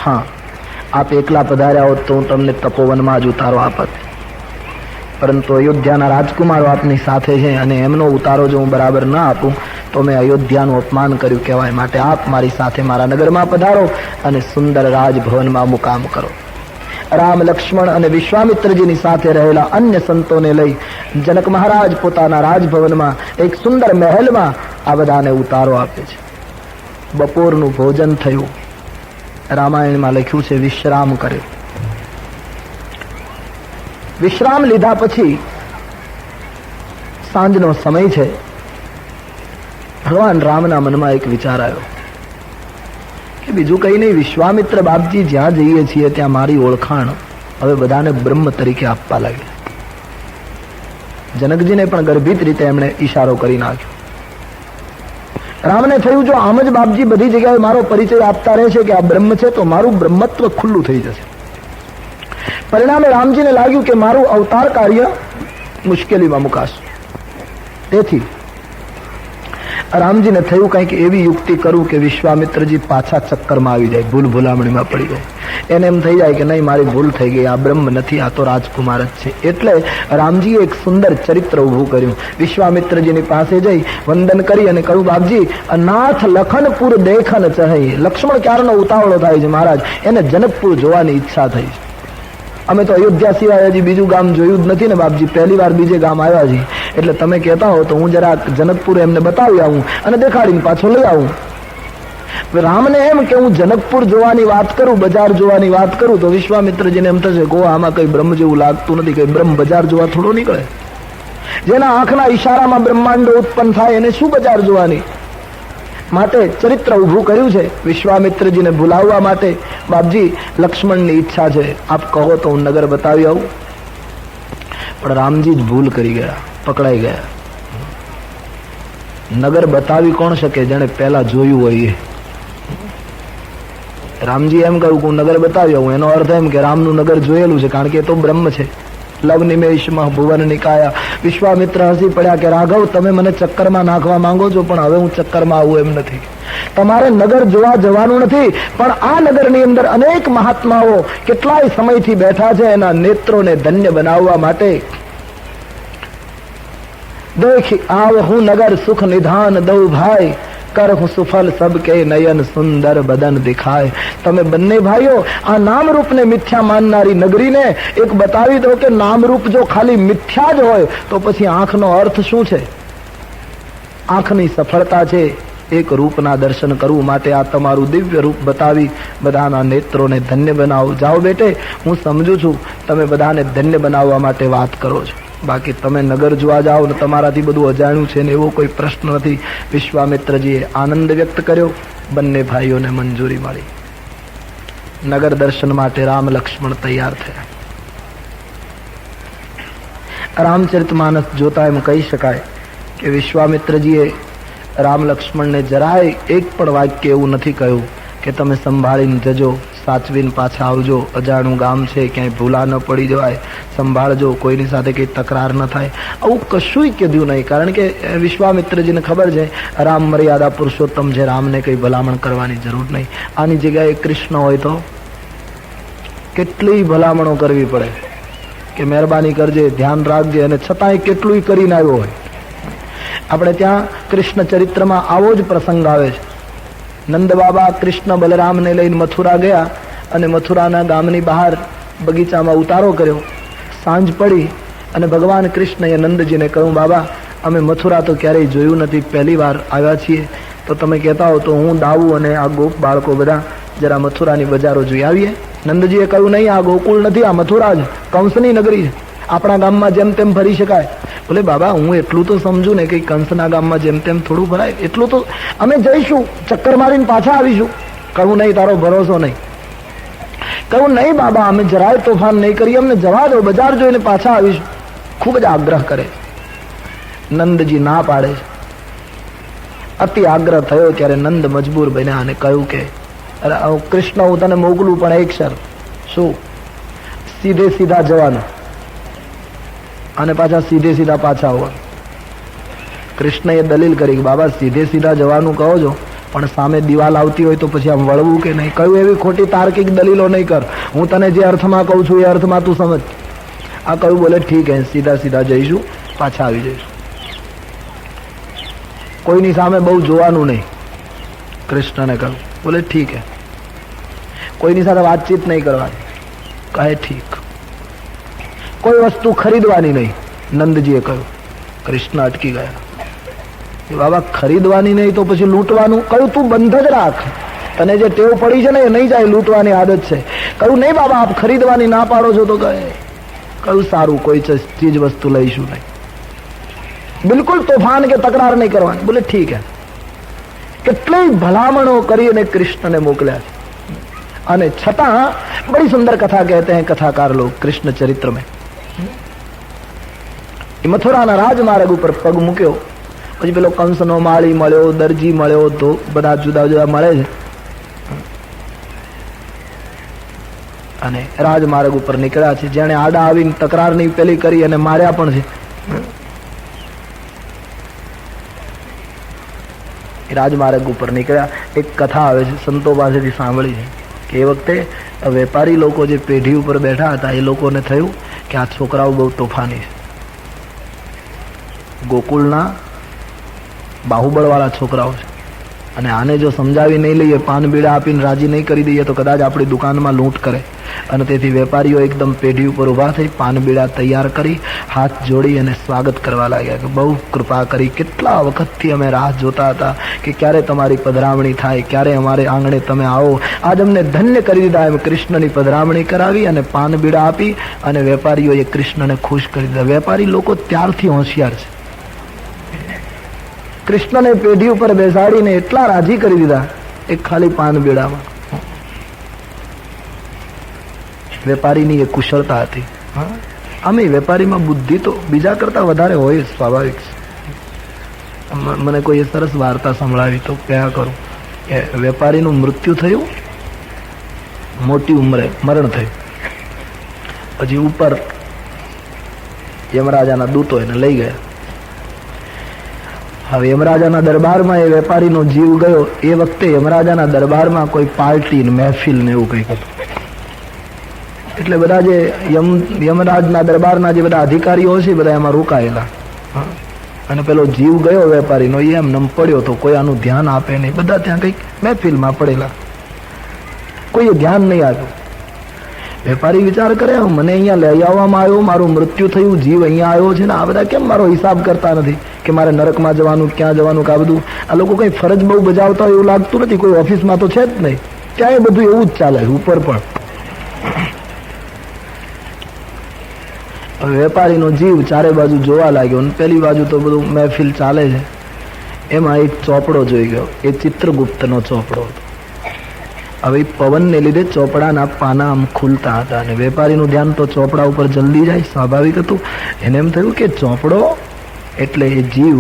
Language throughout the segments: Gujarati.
હા, આપ એકલા પધાર્યા હોત તો હું તમને તપોવનમાં જ ઉતારો આપત, પરંતુ અયોધ્યાના રાજકુમારો આપની સાથે છે અને એમનો ઉતારો જો હું બરાબર ન આપું તો મેં અયોધ્યાનું અપમાન કર્યું કહેવાય. માટે આપ મારી સાથે મારા નગરમાં પધારો અને સુંદર રાજભવનમાં મુકામ કરો. રામ, લક્ષ્મણ અને વિશ્વામિત્રજીની સાથે રહેલા અન્ય સંતોને લઈ જનક મહારાજ પોતાના રાજભવનમાં એક સુંદર મહેલમાં આ બધાને ઉતારો આપે છે. બપોરનું ભોજન થયું. રામાયણમાં લખ્યું છે વિશ્રામ કર્યો. વિશ્રામ લીધા પછી સાંજનો સમય છે. ભગવાન રામના મનમાં એક વિચાર આવ્યો કે બીજું કઈ નહીં, વિશ્વામિત્ર બાપજી જ્યાં જઈએ છીએ ત્યાં મારી ઓળખાણ હવે બધાને બ્રહ્મ તરીકે આપવા લાગ્યા. જનકજીને પણ ગર્ભિત રીતે એમણે ઈશારો કરી નાખ્યો. રામને થયું જો આમ જ બાપજી બધી જગ્યાએ મારો પરિચય આપતા રહે છે કે આ બ્રહ્મ છે તો મારું બ્રહ્મત્વ ખુલ્લું થઈ જશે. પરિણામે રામજીને લાગ્યું કે મારું અવતાર કાર્ય મુશ્કેલીમાં મુકાશે. તેથી રામજીને થયું કંઈક એવી યુક્તિ કરું કે વિશ્વામિત્રજી પાછા ચક્કરમાં આવી જાય, ભૂલ ભૂલામણીમાં પડી જાય. એને એમ થઈ જાય કે નહીં, મારી ભૂલ થઈ ગઈ, આ બ્રહ્મ નથી, આ તો રાજકુમાર જ છે. એટલે રામજીએ એક સુંદર ચરિત્ર ઊભું કર્યું. વિશ્વામિત્રજીની પાસે જઈ વંદન કરી અને કહ્યું, બાપજી, નાથ લખનપુર દેખન ચહઈ. લક્ષ્મણ ક્યારનો ઉતાવળો થાય છે મહારાજ, એને જનકપુર જોવાની ઈચ્છા થઈ છે. અમે તો અયોધ્યા સિવાય હજી બીજું ગામ જોયું જ નથી ને બાપજી, પહેલી વાર બીજે ગામ આવ્યા છીએ. એટલે તમે કહેતા હો તો હું જરા જનકપુર એમને બતાવી આવું અને દેખાડીને પાછો લઈ આવું. રામને એમ કે હું જનકપુર જોવાની વાત કરું, બજાર જોવાની વાત કરું તો વિશ્વામિત્રજીને એમ થશે કે આમાં કઈ બ્રહ્મ જેવું લાગતું નથી, કઈ બ્રહ્મ બજાર જોવા થોડો નીકળે. જેના આંખના ઈશારામાં બ્રહ્માંડો ઉત્પન્ન થાય એને શું બજાર જોવાની. માટે ચરિત્ર ઊભું કર્યું છે વિશ્વામિત્રજીને ભૂલાવવા માટે. બાપજી, લક્ષ્મણની ઈચ્છા છે, આપ કહો તો હું નગર બતાવી આવું. પણ રામજી જ ભૂલ કરી ગયા, પકડાઈ ગયા. નગર બતાવી કોણ શકે જેને પહેલા જોયું હોય એ. રામજી એમ કહ્યું કે હું નગર બતાવી આવું, એનો અર્થ એમ કે રામનું નગર જોયેલું છે, કારણ કે એ તો બ્રહ્મ છે. લવ નિમેષમાં ભુવન નિકાયા. વિશ્વામિત્ર હસી પડ્યા કે રાઘવ, તમે મને ચક્કરમાં નાખવા માંગો છો, પણ હવે હું ચક્કરમાં આવું એમ નથી. તમારે નગર જોવા જવાનું નથી, પણ આ નગરની અંદર અનેક મહાત્માઓ કેટલાય સમયથી બેઠા છે, એના નેત્રોને ધન્ય બનાવવા માટે. દેખ આવ હું નગર સુખ નિધાન દઉં ભાઈ, કરહું સુફલ સબકે નયન સુંદર બદન દિખાય. તમે બંને ભાઈઓ આ નામરૂપને મિથ્યા માનનારી નગરીને એક બતાવી દો કે નામરૂપ જો ખાલી મિથ્યા જ હોય તો પછી આંખનો અર્થ શું છે. આંખની સફળતા છે એક રૂપના દર્શન કરવું. માટે આ તમારું દિવ્ય રૂપ બતાવી બધાના નેત્રોને ધન્ય બનાવો. જાઓ બેટે, હું સમજુ છું તમે બધાને ધન્ય બનાવવા માટે વાત કરો છો, બાકી તમે નગર જોવા જાઓ ને તમારાથી બધું અજાણ્યું છે ને એવો કોઈ પ્રશ્ન નથી. વિશ્વામિત્રજીએ આનંદ વ્યક્ત કર્યો. બંને ભાઈઓને મંજૂરી મળી. નગર દર્શન માટે રામ લક્ષ્મણ તૈયાર થયા. રામચરિતમાનસ જોતા એમ કહી શકાય કે વિશ્વામિત્રજીએ રામ લક્ષ્મણને જરાય એક પણ વાક્ય એવું નથી કહ્યું કે તમે સંભાળીને જજો, સાચવીને પાછા આવજો, અજાણું ગામ છે, ક્યાંય ભૂલા ન પડી જવાય, સંભાળજો, કોઈની સાથે કંઈ તકરાર ન થાય, આવું કશુંય કીધું નહીં. કારણ કે વિશ્વામિત્રજીને ખબર છે રામ મર્યાદા પુરુષોત્તમ છે, રામને કંઈ ભલામણ કરવાની જરૂર નહીં. આની જગ્યાએ કૃષ્ણ હોય તો કેટલી ભલામણો કરવી પડે કે મહેરબાની કરજે, ધ્યાન રાખજે, અને છતાંય કેટલું કરીને આવ્યો હોય. આપણે ત્યાં કૃષ્ણ ચરિત્રમાં આવો જ પ્રસંગ આવે છે. નંદ બાબા કૃષ્ણ બલરામને લઈને મથુરા ગયા અને મથુરાના ગામની બહાર બગીચામાં ઉતારો કર્યો. સાંજ પડી અને ભગવાન કૃષ્ણએ નંદજીને કહ્યું, બાબા, અમે મથુરા તો ક્યારેય જોયું નથી, પહેલી વાર આવ્યા છીએ, તો તમે કહેતા હો તો હું દાવું અને આ ગોપ બાળકો બધા જરા મથુરાની બજારો જોઈ આવીએ. નંદજીએ કહ્યું, નહીં, આ ગોકુળ નથી, આ મથુરા છે, કંસની નગરી છે, આપણા ગામમાં જેમ તેમ ફરી શકાય. બોલે, બાબા, હું એટલું તો સમજુ ને કે કંસના ગામમાં જેમ તેમ થોડું ભરાય, એટલું તો અમે જઈશું, ચક્કર મારીને પાછા આવીશું. કહું, નહીં, તારો ભરોસો નહીં. કહું, નહીં બાબા, અમે જરાય તોફાન નહીં કરીએ, અમને જવા દો, બજાર જોઈને પાછા આવીશું. ખૂબ જ આગ્રહ કરે. નંદજી ના પાડે છે. અતિ આગ્રહ થયો ત્યારે નંદ મજબૂર બન્યા અને કહ્યું કે કૃષ્ણ, હું તને મોકલું, પણ એક શરત. શું? સીધે સીધા જવાનું અને પાછા સીધે પાછા આવવાનું. કૃષ્ણએ દલીલ કરી કે બાબા, સીધે સીધા જવાનું કહો છો, પણ સામે દિવાલ આવતી હોય તો પછી આમ વળવું કે નહીં? કયું એવી ખોટી તાર્કિક દલીલો નહીં કર, હું તને જે અર્થમાં કહું છું એ અર્થમાં તું સમજ. આ કયું બોલે ઠીક હે, સીધા સીધા જઈશું, પાછા આવી જઈશું. કોઈની સામે બહુ જોવાનું નહીં. કૃષ્ણને કહ્યું, બોલે ઠીક હે. કોઈની સાથે વાતચીત નહીં કરવાની, કહે ઠીક. કોઈ વસ્તુ ખરીદવાની નહીં, નંદજીએ કહ્યું. કૃષ્ણ અટકી ગયા. બાબા ખરીદવાની નહીં તો પછી લૂંટવાનું? કહ્યું તું બંધ જ રાખ, તને જે ટેવ પડી છે ને એ નહીં જાય, લૂંટવાની આદત છે. કહ્યું નહીં બાબા આપ ખરીદવાની ના પાડો છો તો કહે. કહ્યું સારું, કોઈ ચીજ વસ્તુ લઈશું નહીં, બિલકુલ તોફાન કે તકરાર નહીં કરવાની. બોલે ઠીક હે. કેટલી ભલામણો કરી અને કૃષ્ણને મોકલ્યા છે. અને છતાં બડી સુંદર કથા કહેતે हैं कथाकार लोग कृष्ण चरित्र में. મથુરાના રાજમાર્ગ ઉપર પગ મૂક્યો પછી પેલો કંસનો માળી મળ્યો, દરજી મળ્યો, તો બધા જુદા જુદા મળે છે. અને રાજમાર્ગ ઉપર નીકળ્યા છે. જેને આડા આવીને તકરારની પેલી કરી અને માર્યા પણ છે. રાજમાર્ગ ઉપર નીકળ્યા. એક કથા આવે છે, સંતો પાસેથી સાંભળી છે કે એ વખતે વેપારી લોકો જે પેઢી ઉપર બેઠા હતા એ લોકોને થયું કે આ છોકરાઓ બહુ તોફાની છે, ગોકુળના બાહુબળવાળા છોકરાઓ છે, અને આને જો સમજાવી નહીં લઈએ, પાન બીડા આપીને રાજી નહીં કરી દઈએ તો કદાચ આપણી દુકાનમાં લૂંટ કરે. અને તેથી વેપારીઓ એકદમ પેઢી ઉપર ઊભા થઈ પાન બીડા તૈયાર કરી હાથ જોડી અને સ્વાગત કરવા લાગ્યા કે બહુ કૃપા કરી, કેટલા વખતથી અમે રાહ જોતા હતા કે ક્યારે તમારી પધરામણી થાય, ક્યારે અમારે આંગણે તમે આવો. આજ અમને ધન્ય કરી દીધા. એમ કૃષ્ણની પધરામણી કરાવી અને પાન બીડા આપી અને વેપારીઓએ કૃષ્ણને ખુશ કરી દીધા. વેપારી લોકો ત્યારથી હોશિયાર છે. કૃષ્ણને પેઢી ઉપર બેસાડીને એટલા રાજી કરી દીધા એક ખાલી પાન બીડામાં. વેપારીની એ કુશળતા હતી. આમે વેપારીમાં બુદ્ધિ તો બીજા કરતા વધારે હોય, સ્વાભાવિક છે. મને કોઈ સરસ વાર્તા સંભળાવી તો કહ્યા કરું કે વેપારીનું મૃત્યુ થયું, મોટી ઉંમરે મરણ થયું. પછી ઉપર યમરાજાના દૂતો એને લઈ ગયા. હવે યમરાજાના દરબારમાં એ વેપારીનો જીવ ગયો. એ વખતે યમરાજાના દરબારમાં કોઈ પાર્ટી મહેફિલ ને એવું કંઈક હતું. એટલે બધા જે યમરાજના દરબારના જે બધા અધિકારીઓ છે બધા એમાં રોકાયેલા. અને પેલો જીવ ગયો વેપારીનો, એ એમ નમ પડ્યો તો કોઈ આનું ધ્યાન આપે નહીં. બધા ત્યાં કંઈક મહેફિલમાં પડેલા, કોઈએ ધ્યાન નહીં આપ્યું. વેપારી વિચાર કરે મને અહીંયા લઈ આવવામાં આવ્યો, મારું મૃત્યુ થયું, જીવ અહીંયા આવ્યો છે ને આ બધા કેમ મારો હિસાબ કરતા નથી કે મારે નરકમાં જવાનું, ક્યાં જવાનું, કે આ બધું આ લોકો કઈ ફરજ બહુ બજાવતા હોય એવું લાગતું નથી. કોઈ ઓફિસમાં તો છે જ નહીં, ત્યાં એ બધું એવું જ ચાલે ઉપર પણ. વેપારીનો જીવ ચારે બાજુ જોવા લાગ્યો અને પેલી બાજુ તો બધું મહેફિલ ચાલે છે. એમાં એક ચોપડો જોઈ ગયો. એ ચિત્રગુપ્તનો ચોપડો હતો. હવે પવનને લીધે ચોપડાના પાના આમ ખુલતા હતા અને વેપારીનું ધ્યાન તો ચોપડા ઉપર જલ્દી જાય, સ્વાભાવિક હતું. એને એમ થયું કે ચોપડો, એટલે એ જીવ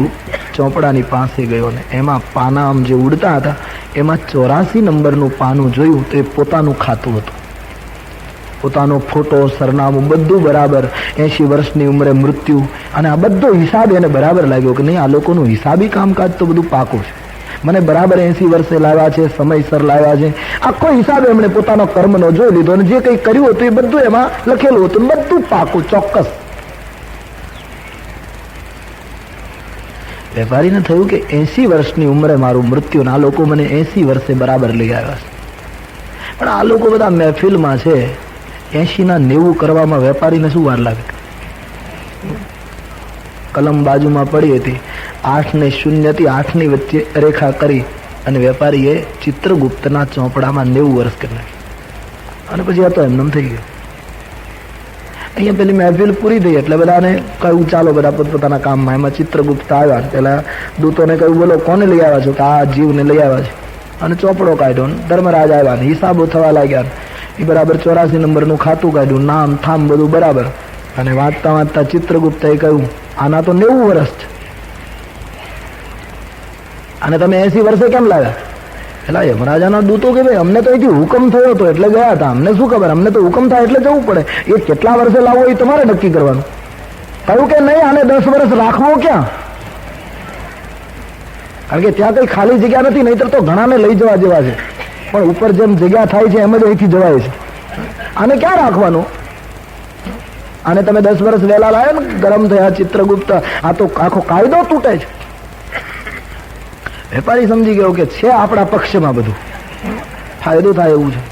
ચોપડાની પાસે ગયો ને એમાં પાના આમ જે ઉડતા હતા એમાં 84 નંબરનું પાનું જોયું તો એ પોતાનું ખાતું હતું. પોતાનો ફોટો, સરનામું બધું બરાબર, 80 વર્ષની ઉંમરે મૃત્યુ, અને આ બધો હિસાબ એને બરાબર લાગ્યો કે નહીં આ લોકોનું હિસાબી કામકાજ તો બધું પાકું છે. મને બરાબર 80 વર્ષે લાવ્યા છે, સમયસર લાવ્યા છે. આખો હિસાબ એમણે પોતાનો કર્મનો જોઈ લીધો અને જે કંઈ કર્યું હતું એ બધું એમાં લખેલું હતું, બધું પાકું ચોક્કસ. વેપારીને થયું કે 80 વર્ષની ઉંમરે મારું મૃત્યુ, આ લોકો મને 80 વર્ષે બરાબર લઈ આવ્યા છે. પણ આ લોકો બધા મહેફિલમાં છે, 80 ના 90 કરવામાં વેપારીને શું વાર લાગે? કલમ બાજુમાં પડી હતી, 8 ને 0 થી 8 ની વચ્ચે રેખા કરી અને વેપારીએ ચિત્રગુપ્તના ચોપડામાં 90 વર્ષ કરી નાખ્યા. અને પછી આ તો એમનેમ થઈ ગયું. અહીંયા પેલી મહેફિલ પૂરી થઈ એટલે બધાને કહ્યું ચાલો બધા પોતપોતાના કામમાં. એમાં ચિત્રગુપ્ત આવ્યા. પેલા દૂતોને કહ્યું બોલો કોને લઈ આવ્યા છો? કે આ જીવને લઈ આવ્યા છે. અને ચોપડો કાઢ્યો. ધર્મરાજ આવ્યા ને હિસાબો થવા લાગ્યા. એ બરાબર 84 નંબરનું ખાતું કાઢ્યું, નામ થામ બધું બરાબર. અને વાંચતા વાંચતા ચિત્રગુપ્તએ કહ્યું આના તો 90 વર્ષ છે અને તમે 80 વર્ષે કેમ લાવ્યા? એટલે યમરાજાના દૂતો કે ભાઈ અમને તો અહીંથી હુકમ થયો હતો એટલે ગયા હતા, અમને શું ખબર, અમને તો હુકમ થાય એટલે જવું પડે. એ કેટલા વર્ષે લાવવો એ તમારે નક્કી કરવાનું. કહ્યું કે નહીં આને 10 વર્ષ રાખવો ક્યાં? કારણ કે ત્યાં કઈ ખાલી જગ્યા નથી, નહીતર તો ઘણાને લઈ જવા જેવા છે, પણ ઉપર જેમ જગ્યા થાય છે એમ જ અહીંથી જવાય છે. આને ક્યાં રાખવાનું? આને તમે 10 વર્ષ વહેલા લાવ્યા ને, ગરમ થયા ચિત્રગુપ્ત, આ તો આખો કાયદો તૂટે છે. વેપારી સમજી ગયો કે છે આપણા પક્ષમાં બધું, ફાયદો થાય એવું છે.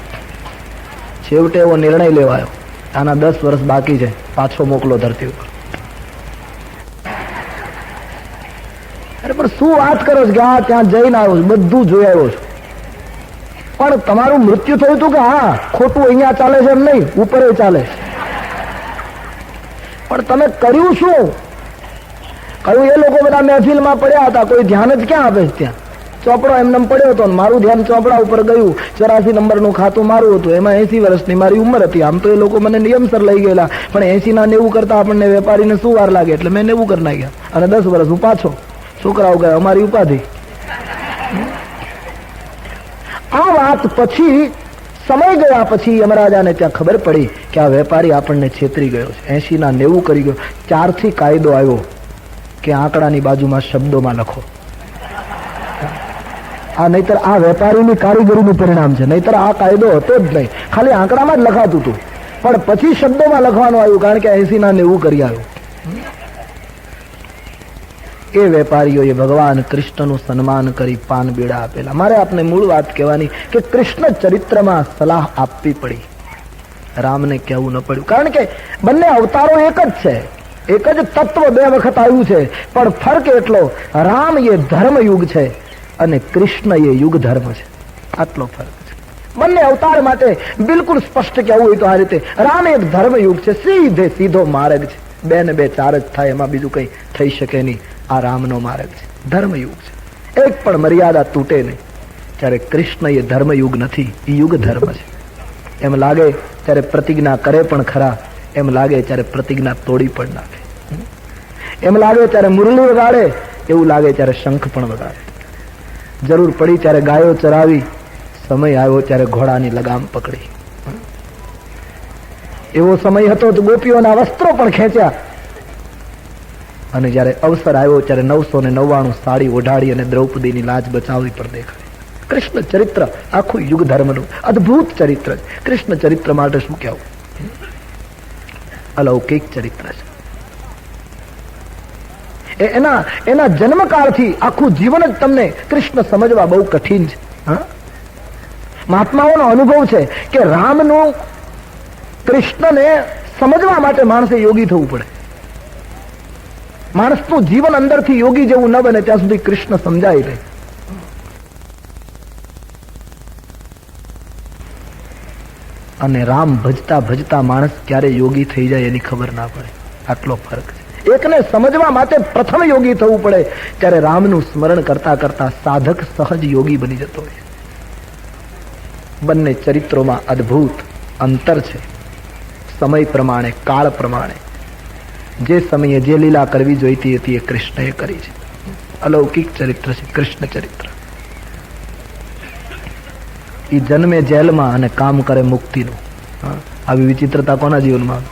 છેવટે એવો નિર્ણય લેવાયો, આના 10 વર્ષ બાકી છે, પાછો મોકલો ધરતી ઉપર. અરે પણ શું વાત કરો છો કે હા ત્યાં જઈને આવ્યો છું, બધું જોઈ આવ્યો છું, પણ તમારું મૃત્યુ થયું હતું કે હા, ખોટું અહીંયા ચાલે છે એમ નહીં, ઉપર ચાલે છે. પણ તમે કર્યું શું? કહ્યું એ લોકો બધા મહેફિલમાં પડ્યા હતા, કોઈ ધ્યાન જ ક્યાં આપે છે. ત્યાં ચોપડો એમને પડ્યો હતો, મારું ધ્યાન ચોપડા ઉપર ગયું. 84 નંબરનું ખાતું મારું હતું, એમાં 80 વર્ષની મારી ઉંમર હતી. આમ તો એ લોકો મને નિયમસર લઈ ગયેલા, પણ 80 ના 90 કરતા આપણને વેપારીને શું વાર લાગે, એટલે મેં 90 કરી નાખ્યા, અને 10 વર્ષ હું પાછો. છોકરાઓ ગયા, અમારી ઉપાધિ. આ વાત પછી, સમય ગયા પછી યમરાજાને ત્યાં ખબર પડી કે આ વેપારી આપણને છેતરી ગયો છે. 80 ના 90 કરી ગયો. 4 થી કાયદો આવ્યો કે આંકડાની બાજુમાં શબ્દોમાં લખો. આ નહીતર આ વેપારીની કારીગરીનું પરિણામ છે, નહીતર આ કાયદો હતો જ નહીં, ખાલી આંકડામાં જ લખાતું હતું. પણ પછી શબ્દોમાં લખવાનું આવ્યું, કારણ કે 80 ના 90 કરી આવ્યું. એ વેપારીઓએ ભગવાન કૃષ્ણનું સન્માન કરી પાન બીડા આપેલા. મારે આપને મૂળ વાત કહેવાની કે કૃષ્ણ ચરિત્રમાં સલાહ આપવી પડી, રામને કહેવું ન પડ્યું. કારણ કે બંને અવતારો એક જ છે, એક જ તત્વ 2 વખત આવ્યું છે, પણ ફરક એટલો, રામ એ ધર્મયુગ છે અને કૃષ્ણ એ યુગ ધર્મ છે, આટલો ફરક છે. બંને અવતાર માટે બિલકુલ સ્પષ્ટ કહેવું હોય તો આ રીતે, રામ એક ધર્મયુગ છે, સીધો માર્ગ છે, 2 ને 2 4 જ થાય, એમાં બીજું કઈ થઈ શકે નહીં. આ રામનો માર્ગ છે, ધર્મયુગ છે, એક પણ મર્યાદા તૂટે નહીં. ત્યારે કૃષ્ણ એ ધર્મયુગ નથી, એ યુગ ધર્મ છે. એમ લાગે ત્યારે પ્રતિજ્ઞા કરે પણ ખરા, એમ લાગે ત્યારે પ્રતિજ્ઞા તોડી પણ નાખે. એમ લાગે ત્યારે મુરલી વગાડે, એવું લાગે ત્યારે શંખ પણ વગાડે. જરૂર પડી ત્યારે ગાયો ચરાવી, સમય આવ્યો ત્યારે ઘોડાની લગામ પકડી. એવો સમય હતો તો ગોપીઓના વસ્ત્રો પણ ખેંચ્યા, અને જયારે અવસર આવ્યો ત્યારે 999 સાડી ઓઢાડી અને દ્રૌપદીની લાજ બચાવવી પણ દેખાય. કૃષ્ણ ચરિત્ર આખું યુગ ધર્મનું અદભુત ચરિત્ર છે. કૃષ્ણ ચરિત્ર માટે શું કહેવું? અલૌકિક ચરિત્ર છે. એના જન્મકાળથી આખું જીવન જ તમને કૃષ્ણ સમજવા બહુ કઠિન છે. મહાત્માઓનો અનુભવ છે કે રામનું કૃષ્ણને સમજવા માટે માણસે યોગી થવું પડે. માણસનું જીવન અંદરથી યોગી જેવું ન બને ત્યાં સુધી કૃષ્ણ સમજાય નહીં. અને રામ ભજતા ભજતા માણસ ક્યારે યોગી થઈ જાય એની ખબર ના પડે, આટલો ફરક છે. એકને સમજવા માટે પ્રથમ યોગી થવું પડે, ત્યારે રામનું સ્મરણ કરતા કરતા સાધક સહજ યોગી બની જતો હોય. બંને ચરિત્રોમાં અદ્ભુત અંતર છે. સમય પ્રમાણે, કાળ પ્રમાણે જે સમયે જે લીલા કરવી જોઈતી હતી એ કૃષ્ણએ કરી છે. અલૌકિક ચરિત્ર છે કૃષ્ણ ચરિત્ર. એ જન્મે જેલમાં અને કામ કરે મુક્તિનું. આવી વિચિત્રતા કોના જીવનમાં?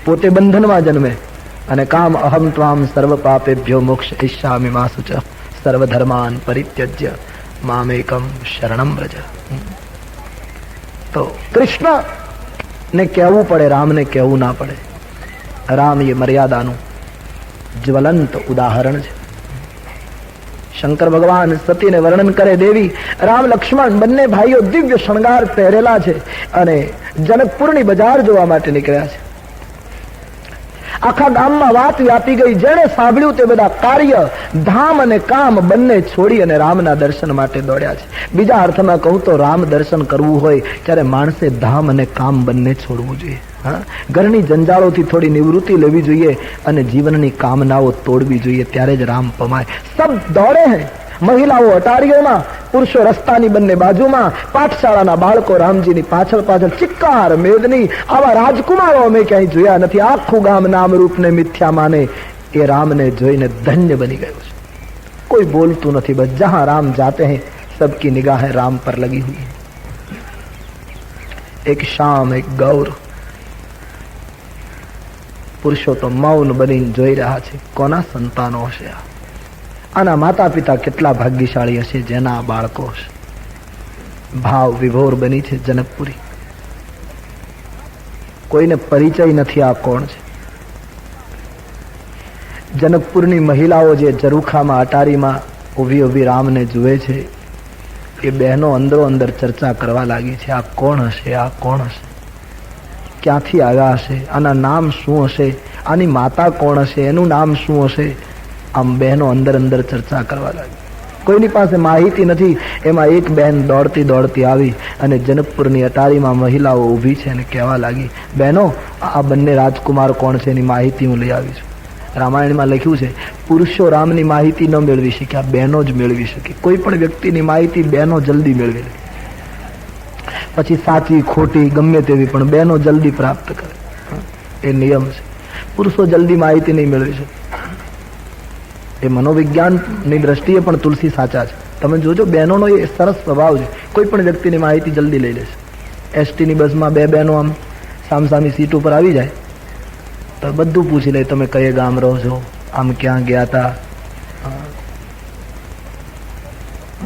પોતે બંધનમાં જન્મે અને કામ અહમ ત્વામ સર્વ પાપેભ્યો મોક્ષ ઈચ્છામિ મા શુચ સર્વ ધર્માન પરિત્યજ્ય મામેકમ શરણમ વ્રજ. તો કૃષ્ણ ને કહેવું પડે, રામને કહેવું ના પડે. રામ એ મર્યાદાનું જ્વલંત ઉદાહરણ છે. શંકર ભગવાન સતીને વર્ણન કરે, દેવી રામ લક્ષ્મણ બંને ભાઈઓ દિવ્ય શણગાર પહેરેલા છે અને જનકપુરની બજાર જોવા માટે નીકળ્યા છે. આખા ગામમાં વાત વ્યાપી ગઈ. જેણે સાંભળ્યું તે બધા કાર્ય, ધામ અને કામ બંને છોડી અને રામના દર્શન માટે દોડ્યા છે. બીજા અર્થમાં કહું તો રામ દર્શન કરવું હોય ત્યારે માણસે ધામ અને કામ બંને છોડવું જોઈએ. ઘરની જંજાળોથી થોડી નિવૃત્તિ લેવી જોઈએ અને જીવનની કામનાઓ તોડવી જોઈએ, ત્યારે જ રામ પમાય. સબ દોડે હૈ, મહિલાઓ અટારીઓમાં, પુરુષો રસ્તાની બંને બાજુમાં, પાઠશાળાના બાળકો રામજીની પાછળ પાછળ, ચિક્કાર મેદની. આવા રાજકુમારો અમે ક્યાંય જોયા નથી. આખું ગામ નામ રૂપને મિથ્યા માને. એ રામને જોઈને ધન્ય બની ગયું છે. કોઈ બોલતું નથી, બસ જહાં રામ જાતે हैं सबकी निगाहें राम पर लगी हुई है. एक शाम एक गौर. પુરુષો તો મૌન બનીને જોઈ રહ્યા છે, કોના સંતાનો હશે આ? આના માતા પિતા કેટલા ભાગ્યશાળી હશે જેના બાળકો હશે. ભાવ વિભોર બની છે જનકપુરી. કોઈને પરિચય નથી આ કોણ છે. જનકપુરની મહિલાઓ જે ઝરૂખામાં અટારીમાં ઊભી ઊભી રામને જુએ છે એ બહેનો અંદરો અંદર ચર્ચા કરવા લાગી છે. આ કોણ હશે, આ કોણ હશે, ક્યાંથી આવ્યા હશે, આના નામ શું હશે, આની માતા કોણ હશે, એનું નામ શું હશે. આમ બહેનો અંદર અંદર ચર્ચા કરવા લાગી. કોઈની પાસે માહિતી નથી. એમાં એક બહેન દોડતી દોડતી આવી અને જનકપુરની અટારીમાં મહિલાઓ ઊભી છે અને કહેવા લાગી, બહેનો આ બંને રાજકુમાર કોણ છે એની માહિતી હું લઈ આવી છું. રામાયણમાં લખ્યું છે પુરુષો રામની માહિતી ન મેળવી શક્યા, બહેનો જ મેળવી શકે. કોઈ પણ વ્યક્તિની માહિતી બહેનો જલ્દી મેળવી લે. પછી સાચી ખોટી ગમે તેવી પણ બહેનો જલ્દી પ્રાપ્ત કરે. એ નિયમ છે. પુરુષો જલ્દી માહિતી નહીં મેળવી શકે. એ મનોવિજ્ઞાનની દ્રષ્ટિએ પણ તુલસી સાચા છે. તમે જોજો બહેનોનો એ સરસ સ્વભાવ છે. કોઈ પણ વ્યક્તિની માહિતી જલ્દી લઈ લેશે. એસટીની બસમાં બે બહેનો આમ સામસામી સીટ ઉપર આવી જાય તો બધું પૂછી લે, તમે કયે ગામ રહો છો, આમ ક્યાં ગયા હતા,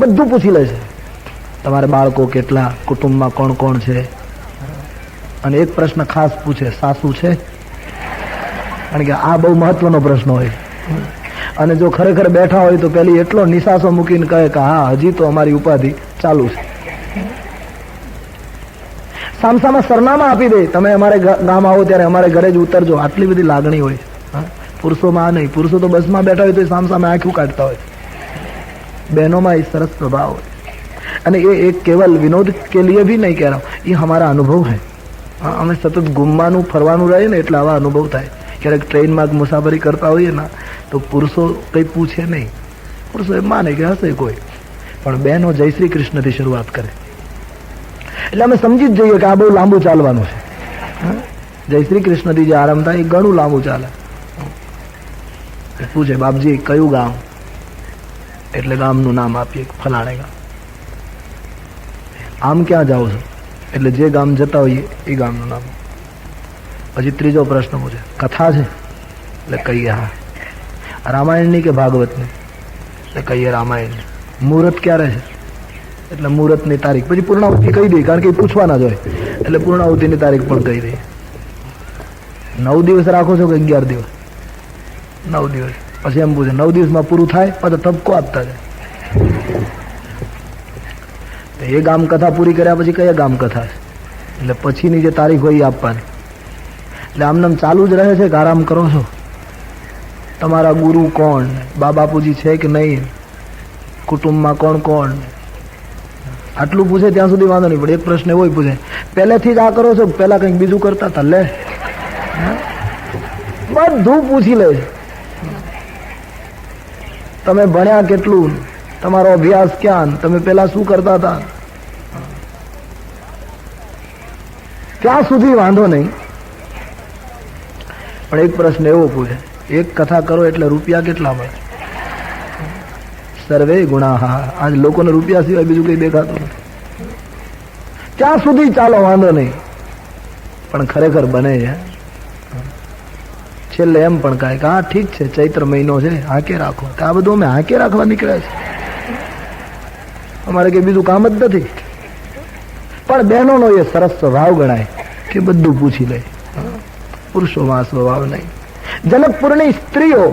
બધું પૂછી લે છે. તમારે બાળકો કેટલા, કુટુંબમાં કોણ કોણ છે, અને એક પ્રશ્ન ખાસ પૂછે, સાસુ છે? કારણ કે આ બહુ મહત્વનો પ્રશ્ન હોય. અને જો ખરેખર બેઠા હોય તો પેલી એટલો નિશાસો મૂકીને કહે કે હા હજી તો અમારી ઉપાધિ ચાલુ છે. સામસામા સરનામા આપી દે, તમે અમારે ગામ આવો ત્યારે અમારે ઘરે જ ઉતરજો. આટલી બધી લાગણી હોય. પુરુષોમાં આ નહીં. પુરુષો તો બસમાં બેઠા હોય તો સામસામે આંખું કાઢતા હોય. બહેનોમાં એ સરસ પ્રભાવ હોય. અને એ એક કેવલ વિનોદ કે लिए भी नहीं कह रहा हूं, ये हमारा अनुभव है. અમે સતત ઘૂમવાનું ફરવાનું રહે ને એટલે આવા અનુભવ થાય. ક્યારેક ટ્રેનમાં મુસાફરી કરતા હોઈએ ને તો પુરુષો કંઈ પૂછે નહીં. પુરુષો એ માને કે હશે કોઈ, પણ બહેનો જય શ્રી કૃષ્ણથી શરૂઆત કરે. એટલે અમે સમજી જ જઈએ કે આ બહુ લાંબુ ચાલવાનું છે. જય શ્રી કૃષ્ણથી જે આરંભ થાય એ ઘણું લાંબુ ચાલે. પૂછે, બાપજી કયું ગામ? એટલે ગામનું નામ આપીએ, ફલાણે ગામ. આમ ક્યાં જાઓ છો? એટલે જે ગામ જતા હોઈએ એ ગામનું નામ. પછી ત્રીજો પ્રશ્ન પૂછે, કથા છે? એટલે કહીએ હા. રામાયણની કે ભાગવતની? એટલે કહીએ રામાયણની. મુહૂર્ત ક્યારે છે? એટલે મુહૂર્તની તારીખ. પછી પૂર્ણાહુતિ કહી દઈએ, કારણ કે એ પૂછવાના જ હોય એટલે પૂર્ણાહુતિની તારીખ પણ કહી દઈએ. 9 દિવસ રાખો છો કે 11 દિવસ? 9 દિવસ. પછી એમ પૂછે 9 દિવસમાં પૂરું થાય? પછી તબકો આપતા જાય. એ ગામ કથા પૂરી કર્યા પછી કયા ગામ કથા છે? એટલે પછીની જે તારીખ હોય એ આપવાની. એટલે આમનામ ચાલુ જ રહે છે કે આરામ કરો છો? તમારા ગુરુ કોણ? બા બાપુજી છે કે નહીં? કુટુંબમાં કોણ કોણ? આટલું પૂછે ત્યાં સુધી વાંધો નહીં. પણ એક પ્રશ્ન એવો પૂછે, પહેલેથી જ આ કરો છો પહેલા કંઈક બીજું કરતા હતા? લે, બધું પૂછી લે. તમે ભણ્યા કેટલું? તમારો અભ્યાસ ક્યાં? તમે પેલા શું કરતા હતા? ત્યાં સુધી વાંધો નહીં. પણ એક પ્રશ્ન એવો પૂછે, એક કથા કરો એટલે રૂપિયા કેટલા મળે? સર્વે ગુણાહા. આજ લોકોને રૂપિયા સિવાય બીજું કઈ દેખાતું નથી. ત્યાં સુધી ચાલો વાંધો નહીં. પણ ખરેખર બને છે. છેલ્લે એમ પણ કહે કે હા ઠીક છે, ચૈત્ર મહિનો છે, હાંકે રાખો. આ બધું અમે હાંકે રાખવા નીકળ્યા છે. અમારે કઈ બીજું કામ જ નથી. પણ બહેનોનો એ સરસ સ્વભાવ ગણાય કે બધું પૂછી લે. પુરુષોમાં સ્વભાવ નહીં. જનકપુરની સ્ત્રીઓ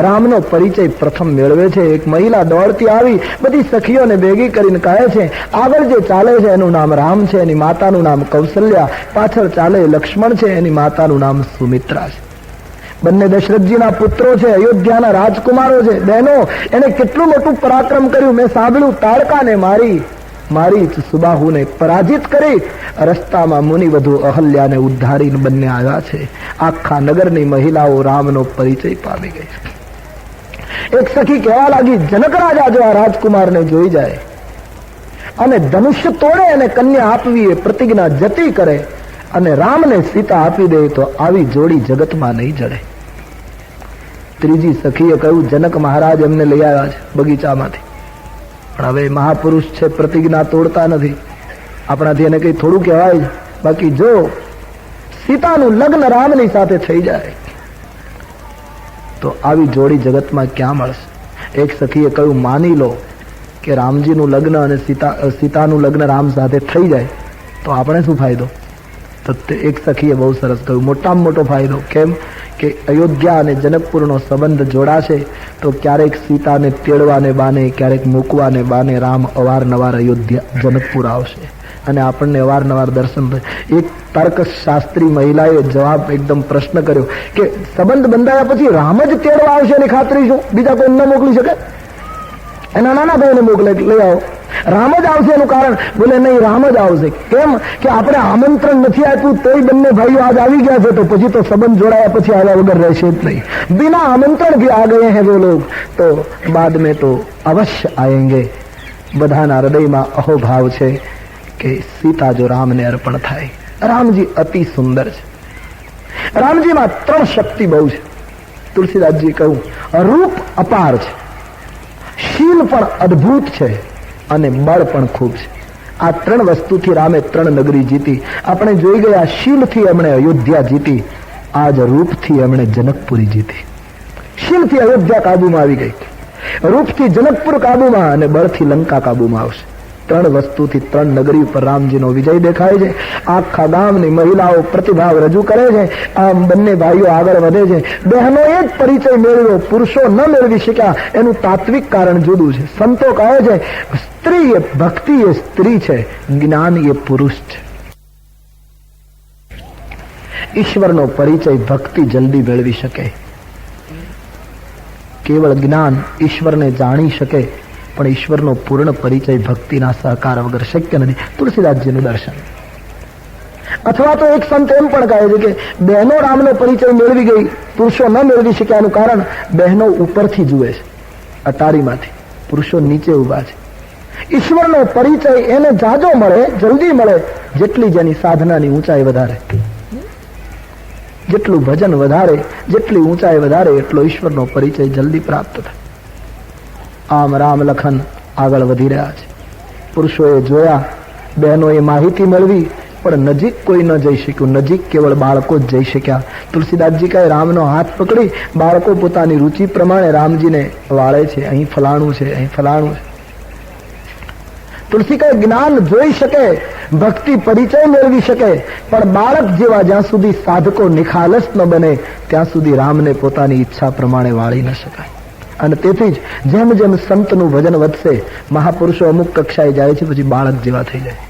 રામનો પરિચય પ્રથમ મેળવે છે. એક મહિલા દોડતી આવી બધી સખીઓને ભેગી કરીને કહે છે, આગળ જે ચાલે છે એનું નામ રામ છે, એની માતાનું નામ કૌશલ્યા. પાછળ ચાલે લક્ષ્મણ છે, એની માતાનું નામ સુમિત્રા છે. બંને દશરથજીના પુત્રો છે, અયોધ્યાના રાજકુમારો છે. બહેનો, એને કેટલું મોટું પરાક્રમ કર્યું. મેં સાંભળ્યું, તાડકાને મારી સુબાહુને પરાજિત કરી રસ્તામાં મુનિવધુ અહલ્યાને ઉદ્ધારીને બંને આવ્યા છે. આખા નગરની મહિલાઓ રામનો પરિચય પામી ગઈ. એક સખી કહેવા લાગી, જનક રાજા જો આ રાજકુમારને જોઈ જાય અને ધનુષ્ય તોડે અને કન્યા આપવી એ પ્રતિજ્ઞા જતી કરે અને રામને સીતા આપી દે તો આવી જોડી જગતમાં નહીં જડે. ત્રીજી સખીએ કહ્યું, જનક મહારાજ એમને લઈ આવ્યા છે બગીચામાંથી. પણ હવે મહાપુરુષ છે, પ્રતિજ્ઞા તોડતા નથી. આપણાથી એને કઈ થોડું કહેવાય. બાકી જો સીતાનું લગ્ન રામની સાથે થઈ જાય તો આવી જોડી જગતમાં ક્યાં મળશે? એક સખીએ કહ્યું, માની લો કે રામજીનું લગ્ન અને સીતાનું લગ્ન રામ સાથે થઈ જાય તો આપણે શું ફાયદો? તો એક સખીએ બહુ સરસ કહ્યું, મોટામાં મોટો ફાયદો. કેમ કે અયોધ્યા અને જનકપુરનો સંબંધ જોડાશે તો ક્યારેક સીતાને તેડવાને બાને, ક્યારેક મૂકવાને બાને રામ અવારનવાર અયોધ્યા જનકપુર આવશે અને આપણને અવારનવાર દર્શન થશે. એક તર્કશાસ્ત્રી મહિલાએ જવાબ એકદમ પ્રશ્ન કર્યો કે સંબંધ બંધાયા પછી રામ જ તેડવા આવશે એની ખાતરી શું? બીજા કોઈ ન મોકલી શકે? એના નાના ભાઈને મોકલે, લઈ આવો, રામ જ આવશે. એનું કારણ બોલે નહીં, રામ જ આવશે. કેમ કે આપણે આમંત્રણ નથી આપ્યું તોય બંને ભાઈઓ આજ આવી ગયા છે, તો પછી તો સંબંધ જોડાયા પછી આવ્યા વગર રહેશે જ નહીં. બિના આમંત્રણ ભી આ ગયે હૈ વો લોગ તો બાદ મેં તો અવશ્ય આયેંગે. બધાના હૃદયમાં અહોભાવ છે કે સીતા જો રામને અર્પણ થાય. રામજી અતિ સુંદર છે. રામજીમાં 3 શક્તિ બહુ છે. તુલસીદાસજી કહ્યું, રૂપ અપાર છે, શીલ પણ અદ્ભુત છે અને બળ પણ ખૂબ છે. આ 3 વસ્તુથી રામે 3 નગરી જીતી. આપણે જોઈ ગયા, શીલથી એમણે અયોધ્યા જીતી, આજ રૂપથી એમણે જનકપુરી જીતી. શીલથી અયોધ્યા કાબુમાં આવી ગઈ, રૂપથી જનકપુર કાબુમાં અને બળથી લંકા કાબુમાં આવશે. 3 વસ્તુથી 3 નગરી ઉપર રામજીનો વિજય દેખાય છે. આખા ગામની મહિલાઓ પ્રતિભાવ રજૂ કરે છે. આમ બંને ભાઈઓ આગળ વધે છે. બહેનોએ જ પરિચય મેળવ્યો, પુરુષો ન મેળવી શક્યા. એનું તાત્વિક કારણ જુદું છે. સંતો કહે છે, સ્ત્રી એ ભક્તિ એ સ્ત્રી છે, જ્ઞાન એ પુરુષ છે. ઈશ્વરનો પરિચય ભક્તિ જલ્દી મેળવી શકે. કેવળ જ્ઞાન ઈશ્વરને જાણી શકે, પણ ઈશ્વરનો પૂર્ણ પરિચય ભક્તિના સહકાર વગર શક્ય નથી. તુલસીદાસજીનું દર્શન. અથવા તો એક સંત એમ પણ કહે છે કે બહેનો રામનો પરિચય મેળવી ગઈ, પુરુષો ન મેળવી શક્યાનું કારણ બહેનો ઉપરથી જુએ છે, અટારીમાંથી, પુરુષો નીચે ઉભા છે. ઈશ્વરનો પરિચય એને જાજો મળે, જલ્દી મળે, જેટલી જેની સાધનાની ઊંચાઈ વધારે, જેટલું ભજન વધારે, જેટલી ઊંચાઈ વધારે, એટલો ઈશ્વરનો પરિચય જલ્દી પ્રાપ્ત થાય. આમ રામ લખન આગળ વધી રહ્યા છે. પુરુષોએ જોયા, બહેનોએ માહિતી મેળવી, પણ નજીક કોઈ ન જઈ શક્યું. નજીક કેવળ બાળકો જ જઈ શક્યા. તુલસીદાસજી કહે, રામનો હાથ પકડી બાળકો પોતાની રુચિ પ્રમાણે રામજીને વાળે છે. અહીં ફલાણું છે, અહીં ફલાણું છે. તુલસી કહે, જ્ઞાન જોઈ શકે, ભક્તિ પરિચય મેળવી શકે, પણ બાળક જેવા જ્યાં સુધી સાધકો નિખાલસ ન બને ત્યાં સુધી રામને પોતાની ઈચ્છા પ્રમાણે વાળી ન શકાય. અને તેથી જ જેમ જેમ સંતનું ભજન વધશે, મહાપુરુષો અમુક કક્ષાએ જાય છે, પછી બાળક જેવા થઈ જાય.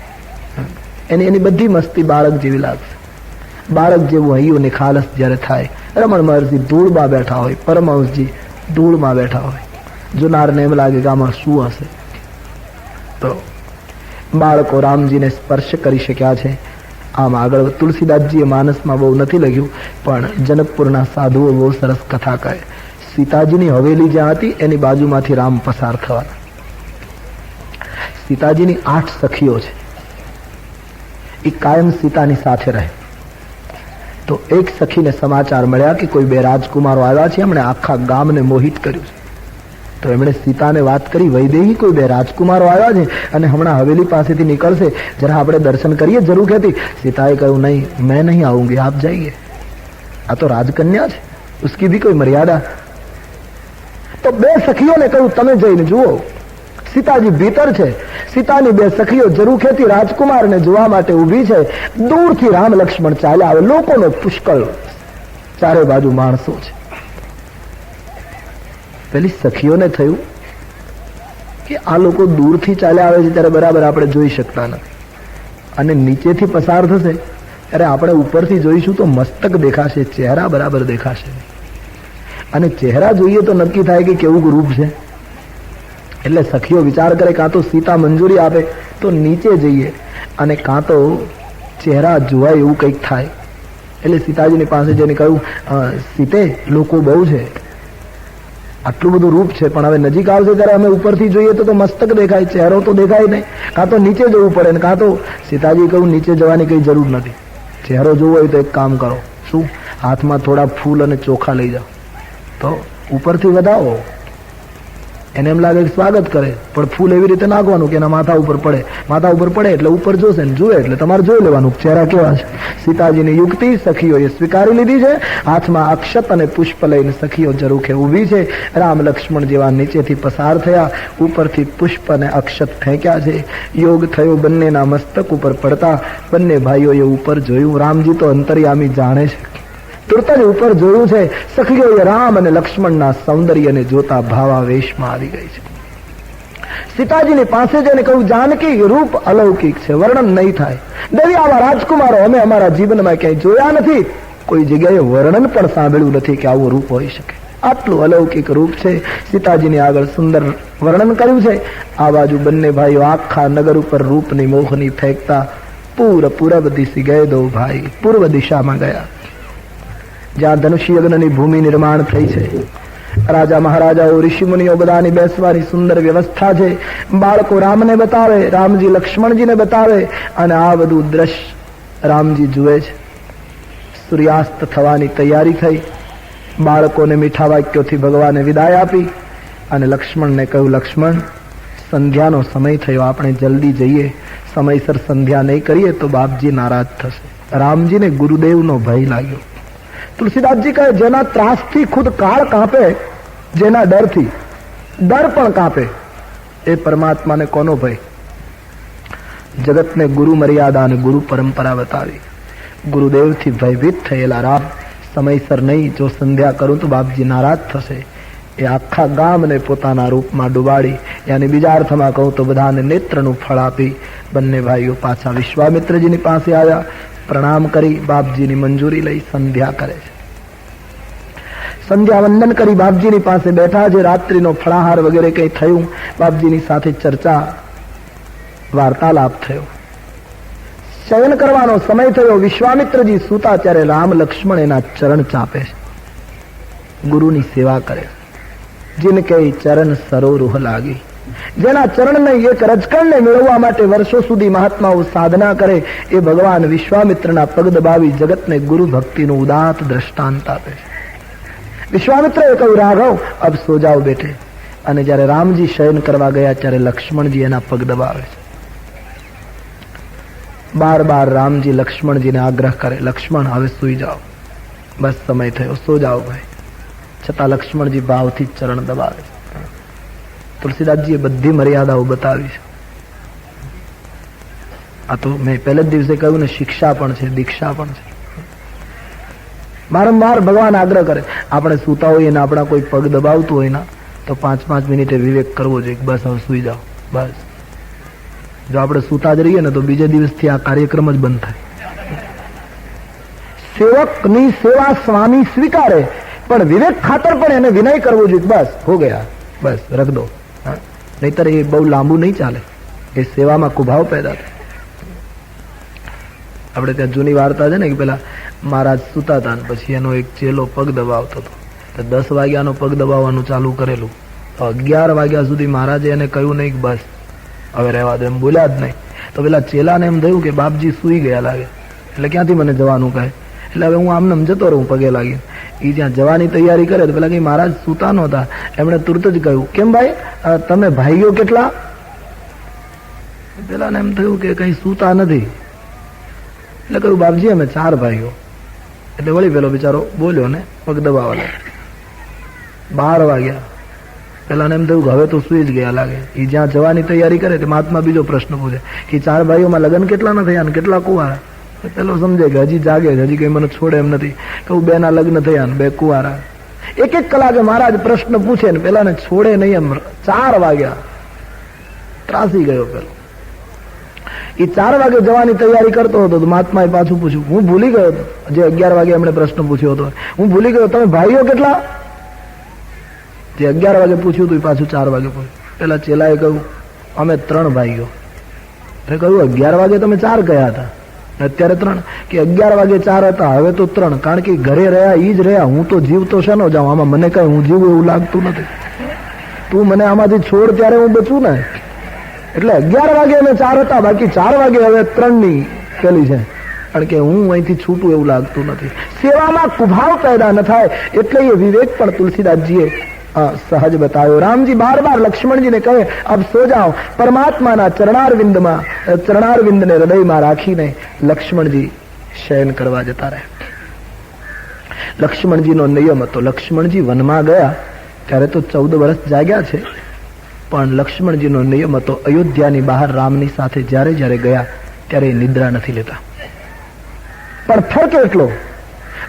એની બધી મસ્તી બાળક જેવી લાગશે. બાળક જેવું હૈયું નિખાલસ જ્યારે થાય. રમણ મહર્ષિ ધૂળમાં બેઠા હોય, પરમહંસજી ધૂળમાં બેઠા હોય, જોનારને એમ લાગે કે આમાં શું હશે. તો બાળકો રામજીને સ્પર્શ કરી શક્યા છે. આમ આગળ તુલસીદાસજીએ માનસમાં બહુ નથી લખ્યું, પણ જનકપુરના સાધુઓ બહુ સરસ કથા કહે. સીતાજીની હવેલી જ્યાં હતી એની બાજુમાંથી રામ પસાર થવાના. સીતાજીની 8 સખીઓ છે, એ કાયમ સીતાની સાથે રહે. તો એક સખીને સમાચાર મળ્યા કે કોઈ 2 રાજકુમારો આવ્યા છે, એમણે આખા ગામને મોહિત કર્યું છે. તો એમણે સીતાને વાત કરી, વૈદેહી કોઈ 2 રાજકુમારો આવ્યા છે અને હમણાં હવેલી પાસેથી નીકળશે, જરા આપણે દર્શન કરીએ જરૂર કહેતી. સીતાએ કહ્યું, નહીં, મેં નહીં આऊंगी, આપ જાइए. આ તો રાજકન્યા છે, उसकी भी कोई मर्यादा. તો 2 સખીઓને કહ્યું, તમે જઈને જુઓ. સીતાજી ભીતર છે. સીતાની 2 સખીઓ જરૂખેથી રાજકુમારને જોવા માટે ઊભી છે. દૂરથી રામ લક્ષ્મણ ચાલ્યા આવે. લોકોનો પુષ્કળ, ચારે બાજુ માણસો છે. પેલી સખીઓને થયું કે આ લોકો દૂરથી ચાલ્યા આવે છે ત્યારે બરાબર આપણે જોઈ શકતા નથી, અને નીચેથી પસાર થશે ત્યારે આપણે ઉપરથી જોઈશું તો મસ્તક દેખાશે, ચહેરા બરાબર દેખાશે. અને ચહેરા જોઈએ તો નક્કી થાય કે કેવું રૂપ છે. એટલે સખીઓ વિચાર કરે, કાં તો સીતા મંજૂરી આપે તો નીચે જઈએ, અને કાં તો ચહેરા જોવાય એવું કંઈક થાય. એટલે સીતાજીની પાસે જઈને કહ્યું, સીતે, લોકો બહુ છે, આટલું બધું રૂપ છે, પણ હવે નજીક આવશે ત્યારે અમે ઉપરથી જોઈએ તો મસ્તક દેખાય, ચહેરો તો દેખાય નહીં. કાં તો નીચે જવું પડે, ને કાં તો સીતાજી કહ્યું, નીચે જવાની કઈ જરૂર નથી. ચહેરો જોવો હોય તો એક કામ કરો, શું, હાથમાં થોડા ફૂલ અને ચોખા લઈ જાઓ, તો ઉપરથી વધાવો. એને એમ લાગે કે સ્વાગત કરે, પણ ફૂલ એવી રીતે નાખવાનું કે એના માથા ઉપર પડે. માથા ઉપર પડે એટલે ઉપર જોશે ને જુએ એટલે તમારે જોઈ લેવાનું ચહેરા કેવા છે. સીતાજીની યુક્તિ સખીઓએ સ્વીકારી લીધી છે. હાથમાં અક્ષત અને પુષ્પ લઈને સખીઓ ઝરૂખે ઊભી છે. રામ લક્ષ્મણ જેવા નીચેથી પસાર થયા, ઉપરથી પુષ્પ અને અક્ષત ફેંક્યા છે. યોગ થયો બંનેના મસ્તક ઉપર પડતા. બંને ભાઈઓએ ઉપર જોયું. રામજી તો અંતર્યામી જાણે છે. તુરત જ ઉપર જોયું છે. સખીઓએ રામ અને લક્ષ્મણના સૌંદર્યને જોતા ભાવાવેશમાં આવી ગઈ છે. સીતાજીની પાસે જઈને કહ્યું, જાનકી રૂપ અલૌકિક છે, વર્ણન નહીં થાય. દેવી, આવા રાજકુમારો અમે અમારા જીવનમાં ક્યાંય જોયા નથી, કોઈ જગ્યાએ વર્ણન પણ સાંભળ્યું નથી કે આવું રૂપ હોઈ શકે. આટલું અલૌકિક રૂપ છે. સીતાજીની આગળ સુંદર વર્ણન કર્યું છે. આ બાજુ બંને ભાઈઓ આખા નગર ઉપર રૂપની મોહની ફેંકતા પૂર્વ દિશી ગયે દો ભાઈ પૂર્વ દિશામાં ગયા, જ્યાં ધનુષ યજ્ઞની ભૂમિ નિર્માણ થઈ છે. રાજા મહારાજાઓ ઋષિમુનિઓ બધાની બેસવાની સુંદર વ્યવસ્થા છે. બાળકો રામને બતાવે, રામજી લક્ષ્મણજીને બતાવે, અને આ બધું દ્રશ્ય રામજી જુએ છે. સૂર્યાસ્ત થવાની તૈયારી થઈ. બાળકોને મીઠા વાક્યોથી ભગવાને વિદાય આપી અને લક્ષ્મણને કહ્યું, લક્ષ્મણ, સંધ્યાનો સમય થયો, આપણે જલ્દી જઈએ. સમયસર સંધ્યા નહીં કરીએ તો બાપજી નારાજ થશે. રામજીને ગુરુદેવનો ભય લાગ્યો. તુલસીદાસજી કહે, જેના ત્રાસથી ખુદ કાળ કાંપે, જેના ડરથી ડર પણ કાંપે, એ પરમાત્માને કોનો ભય? જગતને ગુરુ મર્યાદા અને ગુરુ પરંપરા બતાવી. ગુરુદેવથી ભયભીત થયેલા રામ સમયસર નહીં, જો સંધ્યા કરું તો બાપજી નારાજ થશે. એ આખા ગામને પોતાના રૂપમાં ડુબાડી, યાની બીજા અર્થમાં કહું તો બધાને નેત્રનું ફળ આપી બંને ભાઈઓ પાછા વિશ્વામિત્રજીની પાસે આવ્યા. પ્રણામ કરી બાપજીની મંજૂરી લઈ સંધ્યા કરે છે. સંધ્યા વંદન કરી બાપજીની પાસે બેઠા છે. રાત્રિનો ફળાહાર વગેરે કંઈ થયું. બાપજીની સાથે ચર્ચા વાર્તાલાપ થયો. શયન કરવાનો સમય થયો. વિશ્વામિત્રજી સૂતા ત્યારે રામ લક્ષ્મણ એના ચરણ ચાપે છે, ગુરુની સેવા કરે. જીન કે ચરણ સરોરુહ લાગી. જેના ચરણને એક રજકણને મેળવવા માટે વર્ષો સુધી મહાત્માઓ સાધના કરે, એ ભગવાન વિશ્વામિત્રના પગ દબાવી જગતને ગુરુ ભક્તિનું ઉદાત્ત દ્રષ્ટાંત આપે છે. વિશ્વામિત્રએ કહ્યું, રાઘવ અબ સો જાઓ બેઠે. અને જ્યારે રામજી શયન કરવા ગયા ત્યારે લક્ષ્મણજી એના પગ દબાવે છે. બાર બાર રામજી લક્ષ્મણજીને આગ્રહ કરે, લક્ષ્મણ હવે સુઈ જાઓ, બસ સમય થયો, સો જાઓ ભાઈ. છતાં લક્ષ્મણજી ભાવથી ચરણ દબાવે છે. તુલસીદાસજીએ બધી મર્યાદાઓ બતાવી છે. આ તો મેં પહેલા જ દિવસે કહ્યું ને, શિક્ષા પણ છે, દીક્ષા પણ છે. વારંવાર ભગવાન આગ્રહ કરે. આપણે સૂતા હોઈએ ને આપણા કોઈ પગ દબાવતું હોય ને તો 5-5 મિનિટે વિવેક કરવો જોઈએ, બસ હવે સુઈ જાઓ, બસ. જો આપણે સૂતા જ રહીએ ને તો બીજે દિવસથી આ કાર્યક્રમ જ બંધ થાય. સેવકની સેવા સ્વામી સ્વીકારે, પણ વિવેક ખાતર પણ એને વિનય કરવો જોઈએ, બસ હો ગયા, બસ રખ દો. નહીતર એ બહુ લાંબુ નહીં ચાલે, એ સેવામાં કુભાવ પેદા થાય. આપણે ત્યાં જૂની વાર્તા છે ને કે પેલા મહારાજ સુતા હતા ને પછી એનો એક ચેલો પગ દબાવતો હતો. તો 10 વાગ્યાનો પગ દબાવવાનું ચાલુ કરેલું, તો 11 વાગ્યા સુધી મહારાજે એને કહ્યું નહીં કે બસ હવે રહેવા દો, એમ બોલ્યા જ નહીં. તો પેલા ચેલાને એમ થયું કે બાપજી સુઈ ગયા લાગે, એટલે ક્યાંથી મને જવાનું કહે, એટલે હવે હું આમને જતો રહું પગે લાગી. એ જ્યાં જવાની તૈયારી કરે તો પેલા કઈ મહારાજ સુતા નહોતા. એમણે તુરત જ કહ્યું, કેમ ભાઈ તમે ભાઈઓ કેટલા? પેલા એમ થયું કે કઈ સુતા નથી, એટલે કહ્યું બાપજી અમે 4 ભાઈઓ. એટલે વળી પેલો બિચારો બોલ્યો ને પગ દબાવવા લાગ્યો. 12 વાગ્યા. પેલાને એમ થયું કે હવે તો સુઈ જ ગયા લાગે. એ જ્યાં જવાની તૈયારી કરે તે મહાત્મા બીજો પ્રશ્ન પૂછે કે 4 ભાઈઓમાં લગ્ન કેટલા ના થયા ને કેટલા કુવારા? પેલો સમજે કે હજી જાગે છે, હજી કઈ મને છોડે એમ નથી. કહું 2 ના લગ્ન થયા ને 2 કુવારા. 1 કલાકે મહારાજ પ્રશ્ન પૂછે ને પેલાને છોડે નહીં એમ. 4 વાગ્યા ત્રાસી ગયો પેલો. એ 4 વાગે જવાની તૈયારી કરતો હતો તો મહાત્માએ પાછું પૂછ્યું. હું ભૂલી ગયો હતો, જે 11 વાગે એમણે પ્રશ્ન પૂછ્યો હતો, હું ભૂલી ગયો, તમે ભાઈઓ કેટલા? જે 11 વાગે પૂછ્યું હતું એ પાછું 4 વાગે પૂછ્યું. પેલા ચેલાએ કહ્યું અમે 3 ભાઈઓ. એટલે કહ્યું 11 વાગે તમે 4 ગયા હતા, અત્યારે 3? કે 11 વાગે 4 હતા, હવે તો 3. કારણ કે ઘરે રહ્યા ઈ જ રહ્યા, હું તો જીવતો શેનો જાઉં, આમાં મને કઈ હું જીવું એવું લાગતું નથી. તું મને આમાંથી છોડ ત્યારે હું બચું ને. એટલે 11 વાગે અમે 4 હતા, બાકી 4 વાગે હવે 3 ની પેલી છે. કારણ કે હું અહીંથી છૂટું એવું લાગતું નથી. સેવામાં કુભાવ પેદા ન થાય એટલે એ વિવેક પણ તુલસીદાસજીએ સહજ બતાવ્યો. રામજી બાર બાર લક્ષ્મણજીને કહે અબ સો જાઓ. પરમાત્માના ચરણારવિંદને હૃદયમાં રાખીને લક્ષ્મણજી શયન કરવા જતા રહે. લક્ષ્મણજીનો નિયમ હતો, લક્ષ્મણજી વનમાં ગયા ત્યારે તો 14 વર્ષ જાગ્યા છે, પણ લક્ષ્મણજીનો નિયમ હતો અયોધ્યાની બહાર રામની સાથે જ્યારે જ્યારે ગયા ત્યારે નિદ્રા નથી લેતા. પણ ફરક એટલો,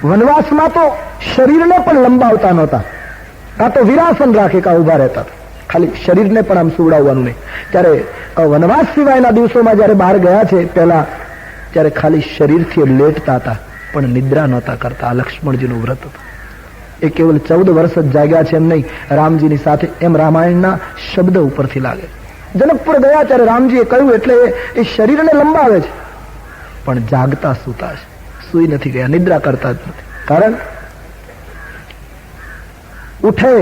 વનવાસમાં તો શરીરને પણ લંબાવતા નહોતા, કાં તો વિરાસન રાખે કાં ઉભા રહેતા, ખાલી શરીરને પણ આમ સુવડાવવાનું નહીં. ત્યારે વનવાસ સિવાયના દિવસોમાં જયારે બહાર ગયા છે પહેલા, ત્યારે ખાલી શરીરથી લેટતા હતા, પણ નિદ્રા નહોતા કરતા. આ લક્ષ્મણજીનું વ્રત હતું. એ કેવલ 14 વર્ષ જ જાગ્યા છે એમ નહીં, રામજીની સાથે, એમ રામાયણના શબ્દ ઉપરથી લાગે. જનકપુર ગયા ત્યારે રામજીએ કહ્યું એટલે એ શરીરને લંબાવે છે, પણ જાગતા સૂતા છે, સુઈ નથી ગયા, નિદ્રા કરતા જ નથી. કારણ ઉઠે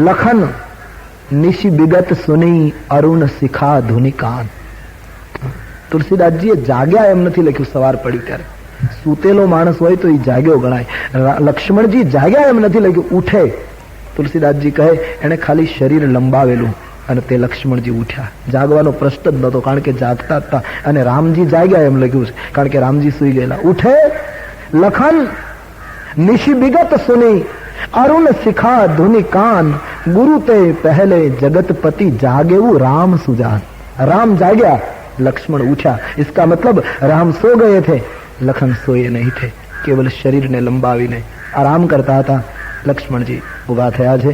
લખન નિશી બિગત સુની અરુણ શિખા ધુની કાન. તુલસીદાસજીએ જાગ્યા એમ નથી લખ્યું સવાર પડી ત્યારે, સૂતેલો માણસ હોય તો એ જાગ્યો ગણાય. લક્ષ્મણજી જાગ્યા એમ નથી લખ્યું, ઉઠે. તુલસીદાસજી કહે એને ખાલી શરીર લંબાવેલું અને તે લક્ષ્મણજી ઉઠ્યા. જાગવાનો પ્રશ્ન જ નહોતો, કારણ કે જાગતા હતા. અને રામજી જાગ્યા એમ લખ્યું છે, કારણ કે રામજી સુઈ ગયેલા. ઉઠે લખન નિશી બિગત સુની અરુણ શિખા ધુની કાન, ગુરુ તે પહેલે જગતપતિ જાગેવું રામ સુજાન. राम जाग्या, लक्ष्मण उठा. इसका मतलब राम सो गए थे, लखन सोए नहीं थे, केवल शरीर ने लंबावीने आराम करता था. लक्ष्मणजी उभा थया छे.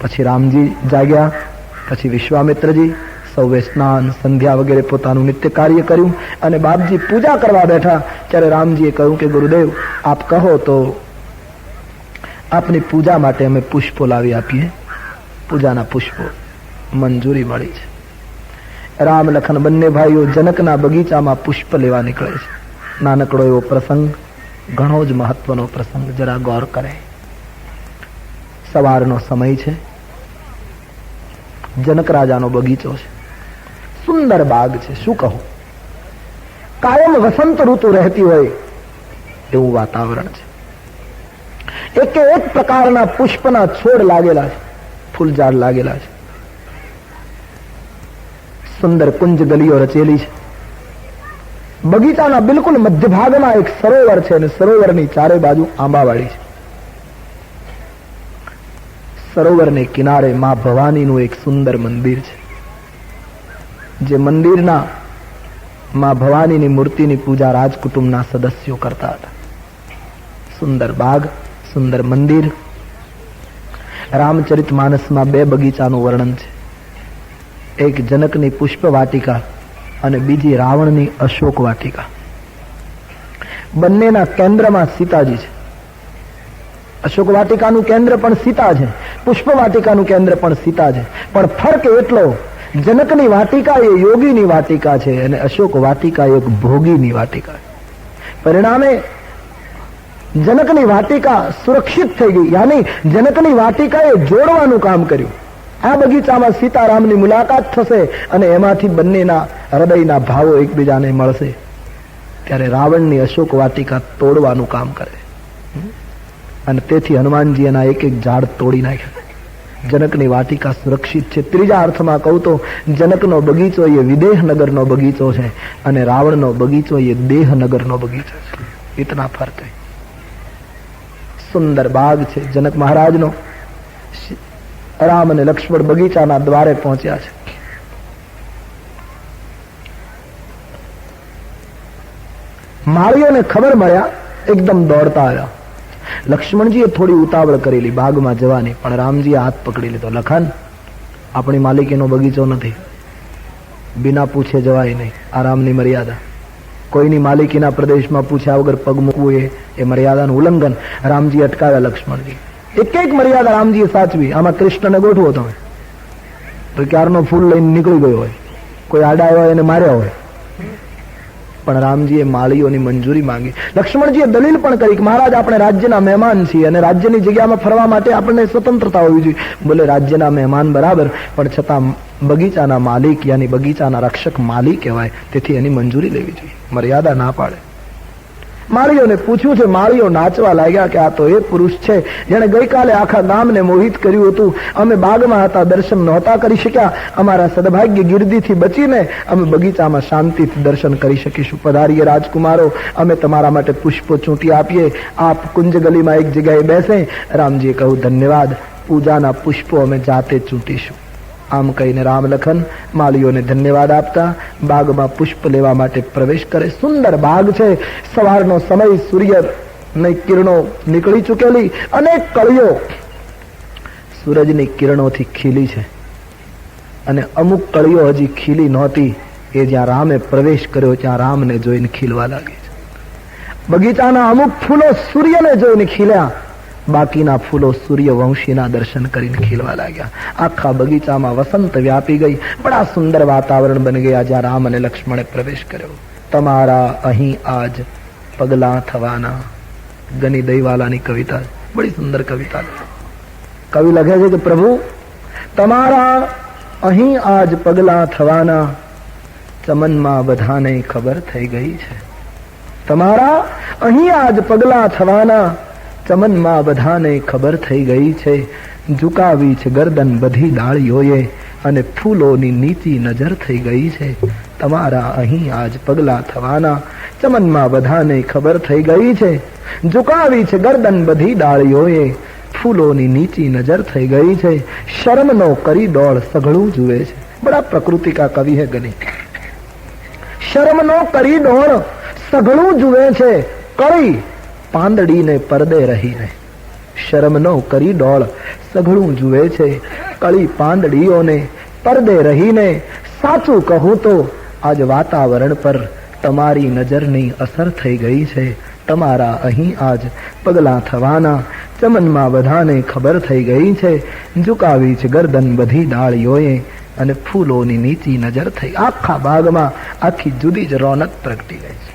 पछी रामजी जाग्या, पछी विश्वामित्रजी सौवे स्नान संध्या वगैरह पोतानुं नित्य कार्य कर्युं अने बापजी पूजा करवा बैठा. त्यारे रामजीए कह्युं के गुरुदेव आप कहो तो आपनी पूजा माटे अमे पुष्पो लावी आपीए. पूजाना पुष्पो मंजूरी मळी छे. राम लखन बंने भाईओ जनकना बगीचामां पुष्प लेवा निकळे छे. नानकड़ो एवो प्रसंग, घणो ज महत्वनो प्रसंग, जरा गौर करे. सवारनो समय छे. जनक राजानो बगीचो छे, सुंदर बाग छे. शुं कहूं, कायम वसंत ऋतु रहती होय एवुं वातावरण छे. एके एक प्रकारना पुष्पना छोड़ लागेला छे, फूलझाड़ लागेला छे. सुंदर कुंज गलीओ रचेली छे. बगीचाना बिल्कुल मध्य भागमां एक सरोवर छे अने सरोवरनी चारे बाजू आंबावाड़ी छे. सरोवरने किनारे मां भवानीनुं एक सुंदर मंदिर छे. जे मंदिरना मां भवानीनी मूर्तिनी पूजा राजकुटुंबना सदस्यो करता हता. सुंदर बाग, सुंदर मंदिर. रामचरितमानसमां 2 बगीचानुं वर्णन छे. एक जनकनी पुष्प वाटिका અને બીજી રાવણની અશોક વાટિકા. બંનેના કેન્દ્રમાં સીતાજી છે. અશોક વાટિકાનું કેન્દ્ર પણ સીતા છે, પુષ્પ વાટિકાનું કેન્દ્ર પણ સીતા છે. પણ ફરક એટલો, જનકની વાટિકા એ યોગીની વાટિકા છે અને અશોક વાટિકા એક ભોગીની વાટિકા છે. પરિણામે જનકની વાટિકા સુરક્ષિત થઈ ગઈ, યાની જનકની વાટિકાએ જોડવાનું કામ કર્યું. આ બગીચામાં સીતારામની મુલાકાત થશે અને એમાંથી બંનેના હૃદયના ભાવો એકબીજાને મળશે. ત્યારે રાવણની અશોક વાટિકા તોડવાનું કામ કરે અને તેથી હનુમાનજી એના એક એક ઝાડ તોડી નાખ્યા. જનકની વાટિકા સુરક્ષિત છે. ત્રીજા અર્થમાં કહું તો જનકનો બગીચો એ વિદેહનગરનો બગીચો છે અને રાવણનો બગીચો એ દેહનગરનો બગીચો છે. ઇતના ફર્ક है. સુંદર બાગ છે જનક મહારાજનો. राम અને લક્ષ્મણ બગીચાના દ્વારે પહોંચ્યા છે. માળીઓને ખબર મળ્યા, એકદમ દોડતા આવ્યા. લક્ષ્મણજીએ થોડી ઉતાવળ કરેલી બાગમાં જવાની, પણ રામજીએ હાથ પકડી લીધો. લખન, આપણી માલિકીનો બગીચો નથી, बिना पूछे जवाय नहीं. आ रामनी मर्यादा. कोईनी मालिकीना प्रदेशमां पूछ्या वगर पग मूकवुं ए मर्यादानुं उल्लंघन. रामजी अटकाव्या लक्ष्मणजी. एक एक मर्यादा रामजीए साचवी. आमां कृष्णने गोठवो तमे तो क्यारनो फूल लईने નીકળી ગયો હોય, કોઈ આડા આવ્યા હોય એને માર્યા હોય, પણ રામજીએ માળીઓની મંજૂરી માંગી. લક્ષ્મણજીએ દલીલ પણ કરી કે મહારાજ આપણે રાજ્યના મહેમાન છીએ અને રાજ્યની જગ્યામાં ફરવા માટે આપણને સ્વતંત્રતા હોવી જોઈએ. બોલે રાજ્યના મહેમાન બરાબર, પણ છતાં બગીચાના માલિક યાની બગીચાના રક્ષક માલિક કહેવાય, તેથી એની મંજૂરી લેવી જોઈએ, મર્યાદા ના પાડે. માળીઓને પૂછ્યું છે. માળીઓ નાચવા લાગ્યા કે આ તો એ પુરુષ છે જેણે ગઈકાલે આખા ગામને મોહિત કર્યું હતું. અમે બાગમાં હતા, દર્શન નહોતા કરી શક્યા. અમારા સદભાગ્ય ગીર્દીથી બચીને અમે બગીચામાં શાંતિથી દર્શન કરી શકીશું. પધારીએ રાજકુમારો, અમે તમારા માટે પુષ્પો ચૂંટી આપીએ. આપ કુંજ ગલીમાં એક જગ્યાએ બેસે. રામજીએ કહ્યું ધન્યવાદ, પૂજાના પુષ્પો અમે જાતે ચૂંટીશું. આમ કહીને રામ લખન માળીઓને ધન્યવાદ આપતા બાગમાં પુષ્પ લેવા માટે પ્રવેશ કરે. સુંદર બાગ છે. સવારનો સમય, સૂર્યની કિરણો નીકળી ચૂકેલી, અનેક કળીઓ સૂરજની કિરણોથી ખીલી છે અને અમુક કળીઓ હજી ખીલી નહોતી. એ જ્યાં રામે પ્રવેશ કર્યો ત્યાં રામને જોઈને ખીલવા લાગી છે. બગીચાના અમુક ફૂલો સૂર્યને જોઈને ખીલ્યા, બાકીના ફૂલો સૂર્યવંશીના દર્શન કરીને ખીલવા લાગ્યા. આખા બગીચામાં વસંત વ્યાપી ગઈ. બડા સુંદર વાતાવરણ બની ગયા જ્યાં રામ અને લક્ષ્મણે પ્રવેશ કર્યો. તમારા અહીં આજ પગલાં થવાના, ગની દઈવાલાની કવિતા, બડી સુંદર કવિતા. કવિ લખે છે કે પ્રભુ તમારા અહીં આજ પગલાં થવાના, ચમનમાં બધાને ખબર થઈ ગઈ છે. તમારા અહીં આજ પગલાં થવાના, ચમનમાં બધાને ખબર થઈ ગઈ છે. ઝુકાવી છે ગરદન બધી ડાળીઓએ અને ફૂલોની નીચી નજર થઈ ગઈ છે. તમારા અહીં આજ પગલાં થવાના, ચમનમાં બધાને ખબર થઈ ગઈ છે. ઝુકાવી છે ગરદન બધી ડાળીઓએ, ફૂલોની નીચી નજર થઈ ગઈ છે. શર્મનો કરી દોડ સઘળું જુએ છે. બડા પ્રકૃતિ કા કવિ હે ગની. શર્મનો કરી દોડ સઘળું જુએ છે. કળી પાંદડીને પડદે રહીને. શરમનો કરી ડોળ સઘળું જુએ છે. કળી પાંદડીઓને પડદે રહીને. સાચું કહું તો આજ વાતાવરણ પર તમારી નજરની અસર થઈ ગઈ છે. તમારા અહીં આજ પગલાં થવાના, ચમનમાં બધાને ખબર થઈ ગઈ છે. ઝુકાવી છે ગરદન બધી ડાળીઓએ અને ફૂલોની નીચી નજર થઈ. આખા બાગમાં આખી જુદી જ રોનક પ્રગટી ગઈ છે.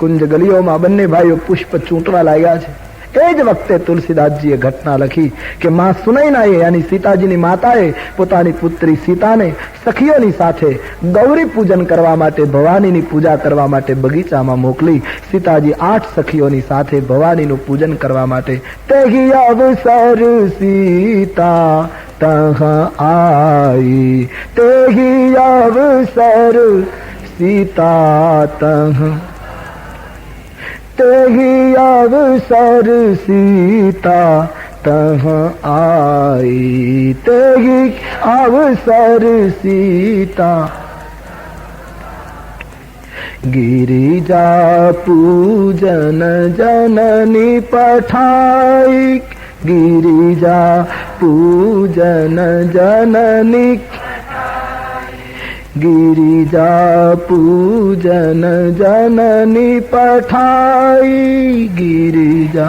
કુંજ ગલીઓમાં બંને ભાઈઓ પુષ્પ ચૂંટવા લાગ્યા છે. એ જ વખતે તુલસીદાસજીએ ઘટના લખી કે માં સુનૈનાએ યાની સીતાજીની માતાએ પોતાની પુત્રી સીતાને સખીઓની સાથે ગૌરી પૂજન કરવા માટે, ભવાનીની પૂજા કરવા માટે બગીચામાં મોકલી. સીતાજી 8 સખીઓની સાથે ભવાનીનું પૂજન કરવા માટે તેહી અવસર સીતા તહ આઈ. તેહી અવસર સીતા તહ, तेही अवसर सीता तह आई. तेही अवसर सीता गिरिजा पूजन जननी पठाई. गिरिजा पूजन जननी, गिरिजा पूजन जननी पठाई. गिरिजा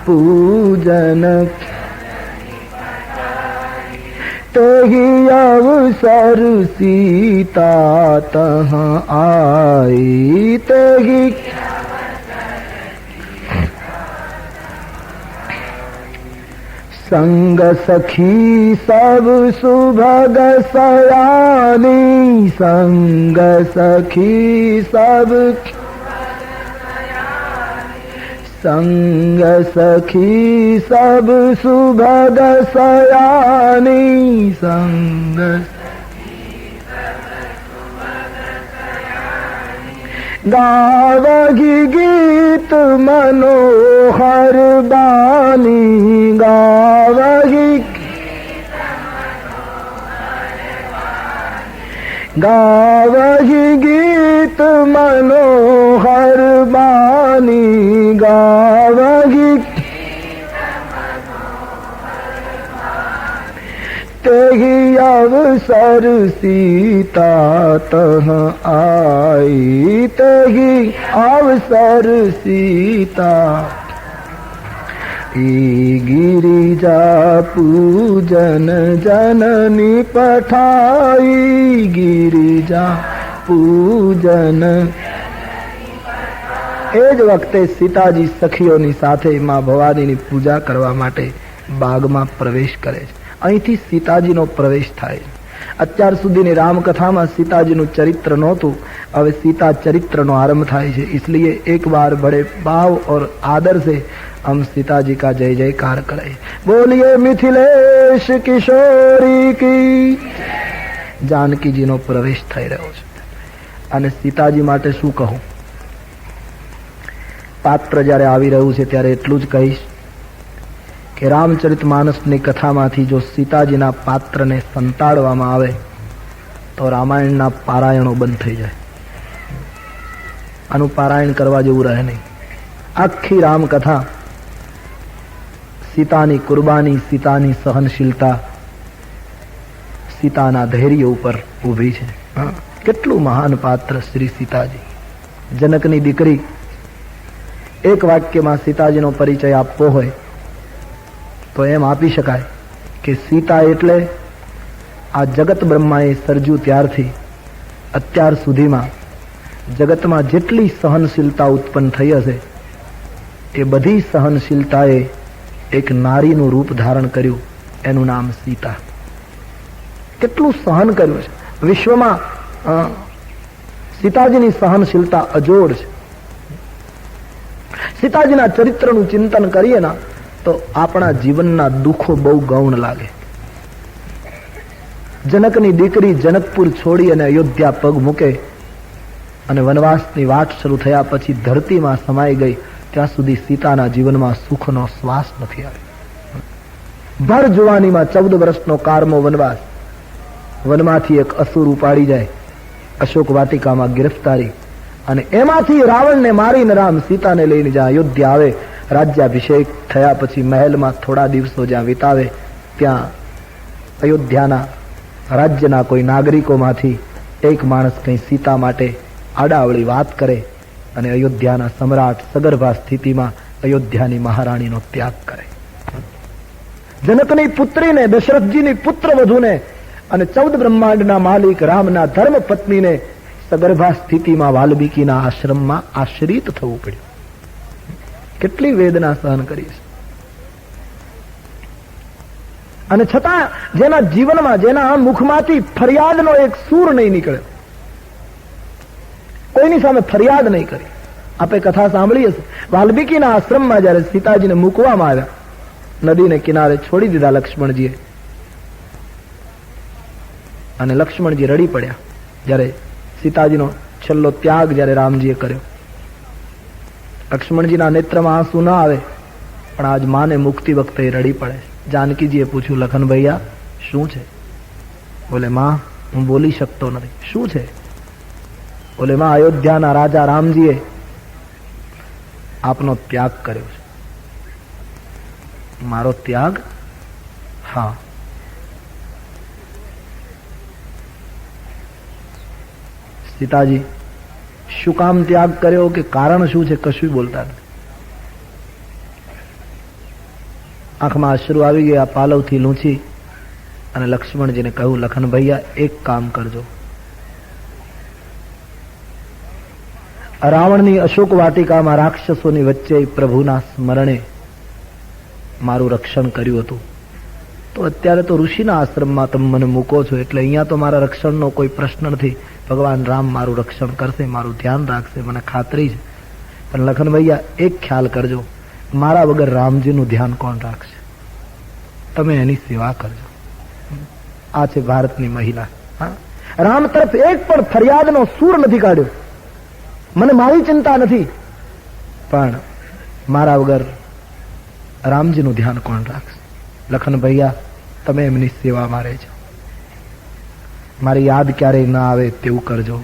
पूजन तेही अवसर सीता तह आई. तेही संग सखी सब सुभग सयानी. संग सखी सब, संग सखी सब सुभग सयानी. संग गावगी गीत मनोहर बानी. गावगी, गावगी गीत मनोहर बानी. गावगी तेही अवसर सीता तह आई. तेही अवसर सीता गिरिजा पूजन जननी पठाई. गिरिजा पूजन. એ જ વખતે સીતાજી સખીઓની સાથે માં ભવાનીની પૂજા કરવા માટે બાગમાં પ્રવેશ કરે છે. અહીંથી સીતાજીનો પ્રવેશ થાય. અત્યાર સુધીની રામકથામાં સીતાજીનું ચરિત્ર નહોતું, હવે સીતા ચરિત્રનો આરંભ થાય છે. इसलिए एक बार बड़े भाव और आदर से हम सीताजी का जय जयकार करें. बोलिए मिथिलेश किशोरी की. જાનકીજીનો પ્રવેશ થઈ રહ્યો છે અને સીતાજી માટે શું કહું? પાત્ર જ્યારે આવી રહ્યું છે ત્યારે એટલું જ કહીશ કે રામચરિતમાનસની કથામાંથી જો સીતાજીના પાત્રને સંતાડવામાં આવે તો રામાયણના પારાયણો બંધ થઈ જાય. આનું પારાયણ કરવા જેવું રહે નહીં. આખી રામકથા સીતાની કુરબાની, સીતાની સહનશીલતા, સીતાના ધૈર્ય ઉપર ઊભી છે. કેટલું મહાન પાત્ર શ્રી સીતાજી. જનકની દીકરી. એક વાક્યમાં સીતાજીનો પરિચય આપવો હોય તો એમ આપી શકાય કે સીતા એટલે આ જગત બ્રહ્માએ સર્જ્યું ત્યારથી અત્યાર સુધીમાં જગતમાં જેટલી સહનશીલતા ઉત્પન્ન થઈ હશે એ બધી સહનશીલતાએ એક નારીનું રૂપ ધારણ કર્યું. એનું નામ સીતા. કેટલું સહન કર્યું છે વિશ્વમાં. સીતાજીની સહનશીલતા અજોડ છે. સીતાજીના ચરિત્રનું ચિંતન કરીએ ને તો આપણા જીવનના દુઃખો બહુ ગૌણ લાગે. જનકની દીકરી જનકપુર છોડી અને અયોધ્યા પગ મૂકે અને વનવાસની વાટ શરૂ થયા પછી ધરતીમાં સમાઈ ગઈ ત્યાં સુધી સીતાના જીવનમાં સુખનો શ્વાસ નથી આવ્યો. ભર જુવાનીમાં 14 વર્ષનો કારમો વનવાસ. વનમાંથી એક અસુર ઉપાડી જાય, અશોક વાટિકામાં ગિરફતારી, અને એમાંથી રાવણને મારીને રામ સીતાને લઈને જ્યાં અયોધ્યા આવે, રાજ્યાભિષેક થયા પછી મહેલમાં થોડા દિવસો જ્યાં વિતાવે ત્યાં અયોધ્યાના રાજ્યના કોઈ નાગરિકોમાંથી એક માણસ કંઈ સીતા માટે આડાવળી વાત કરે અને અયોધ્યાના સમ્રાટ સગર્ભા સ્થિતિમાં અયોધ્યાની મહારાણીનો ત્યાગ કરે. જનકની પુત્રીને, દશરથજીની પુત્ર વધુને અને 14 બ્રહ્માંડના માલિક રામના ધર્મ પત્નીને સગર્ભા સ્થિતિમાં વાલ્મીકીના આશ્રમમાં આશ્રિત થવું પડ્યું. કેટલી વેદના સહન કરી છે. અને છતાં જેના જીવનમાં, જેના મુખમાંથી ફરિયાદનો એક સૂર નહીં નીકળ્યો, કોઈની સામે ફરિયાદ નહીં કરી. આપે કથા સાંભળી હશે. વાલ્મીકીના આશ્રમમાં જયારે સીતાજીને મૂકવામાં આવ્યા, નદીને કિનારે છોડી દીધા લક્ષ્મણજીએ, અને લક્ષ્મણજી રડી પડ્યા જ્યારે સીતાજીનો છેલ્લો ત્યાગ જ્યારે રામજીએ કર્યો. લક્ષ્મણજીના નેત્રમાં આંસુ ના આવે પણ આજ માને મુક્તિ વખતે રડી પડે. જાનકીજીએ પૂછ્યું, લખન ભૈયા શું છે? બોલે, માં હું બોલી શકતો નથી. શું છે? બોલે, માં અયોધ્યાના રાજા રામજીએ આપનો ત્યાગ કર્યો છે. મારો ત્યાગ? હા. સીતાજી શું કામ ત્યાગ કર્યો કે કારણ શું છે કશું બોલતા નથી. આંખમાં અશ્રુ આવી ગયા, પાલવથી લૂંછી અને લક્ષ્મણજીને કહ્યું, લખન ભૈયા એક કામ કરજો. રાવણની અશોક વાટિકામાં રાક્ષસોની વચ્ચે પ્રભુના સ્મરણે મારું રક્ષણ કર્યું હતું, તો અત્યારે તો ઋષિના આશ્રમમાં તમે મને મૂકો છો એટલે અહીંયા તો મારા રક્ષણનો કોઈ પ્રશ્ન નથી. ભગવાન રામ મારું રક્ષણ કરશે, મારું ધ્યાન રાખશે, મને ખાતરી છે. પણ લખન ભૈયા એક ખ્યાલ કરજો, મારા વગર રામજીનું ધ્યાન કોણ રાખશે? તમે એની સેવા કરજો. આ છે ભારતની મહિલા. રામ તરફ એક પણ ફરિયાદનો સૂર નથી કાઢ્યો. મને મારી ચિંતા નથી, પણ મારા વગર રામજીનું ધ્યાન કોણ રાખશે? લખન ભૈયા તમે એમની સેવામાં રહેજો. મારી યાદ ક્યારેય ના આવે તેવું કરજો.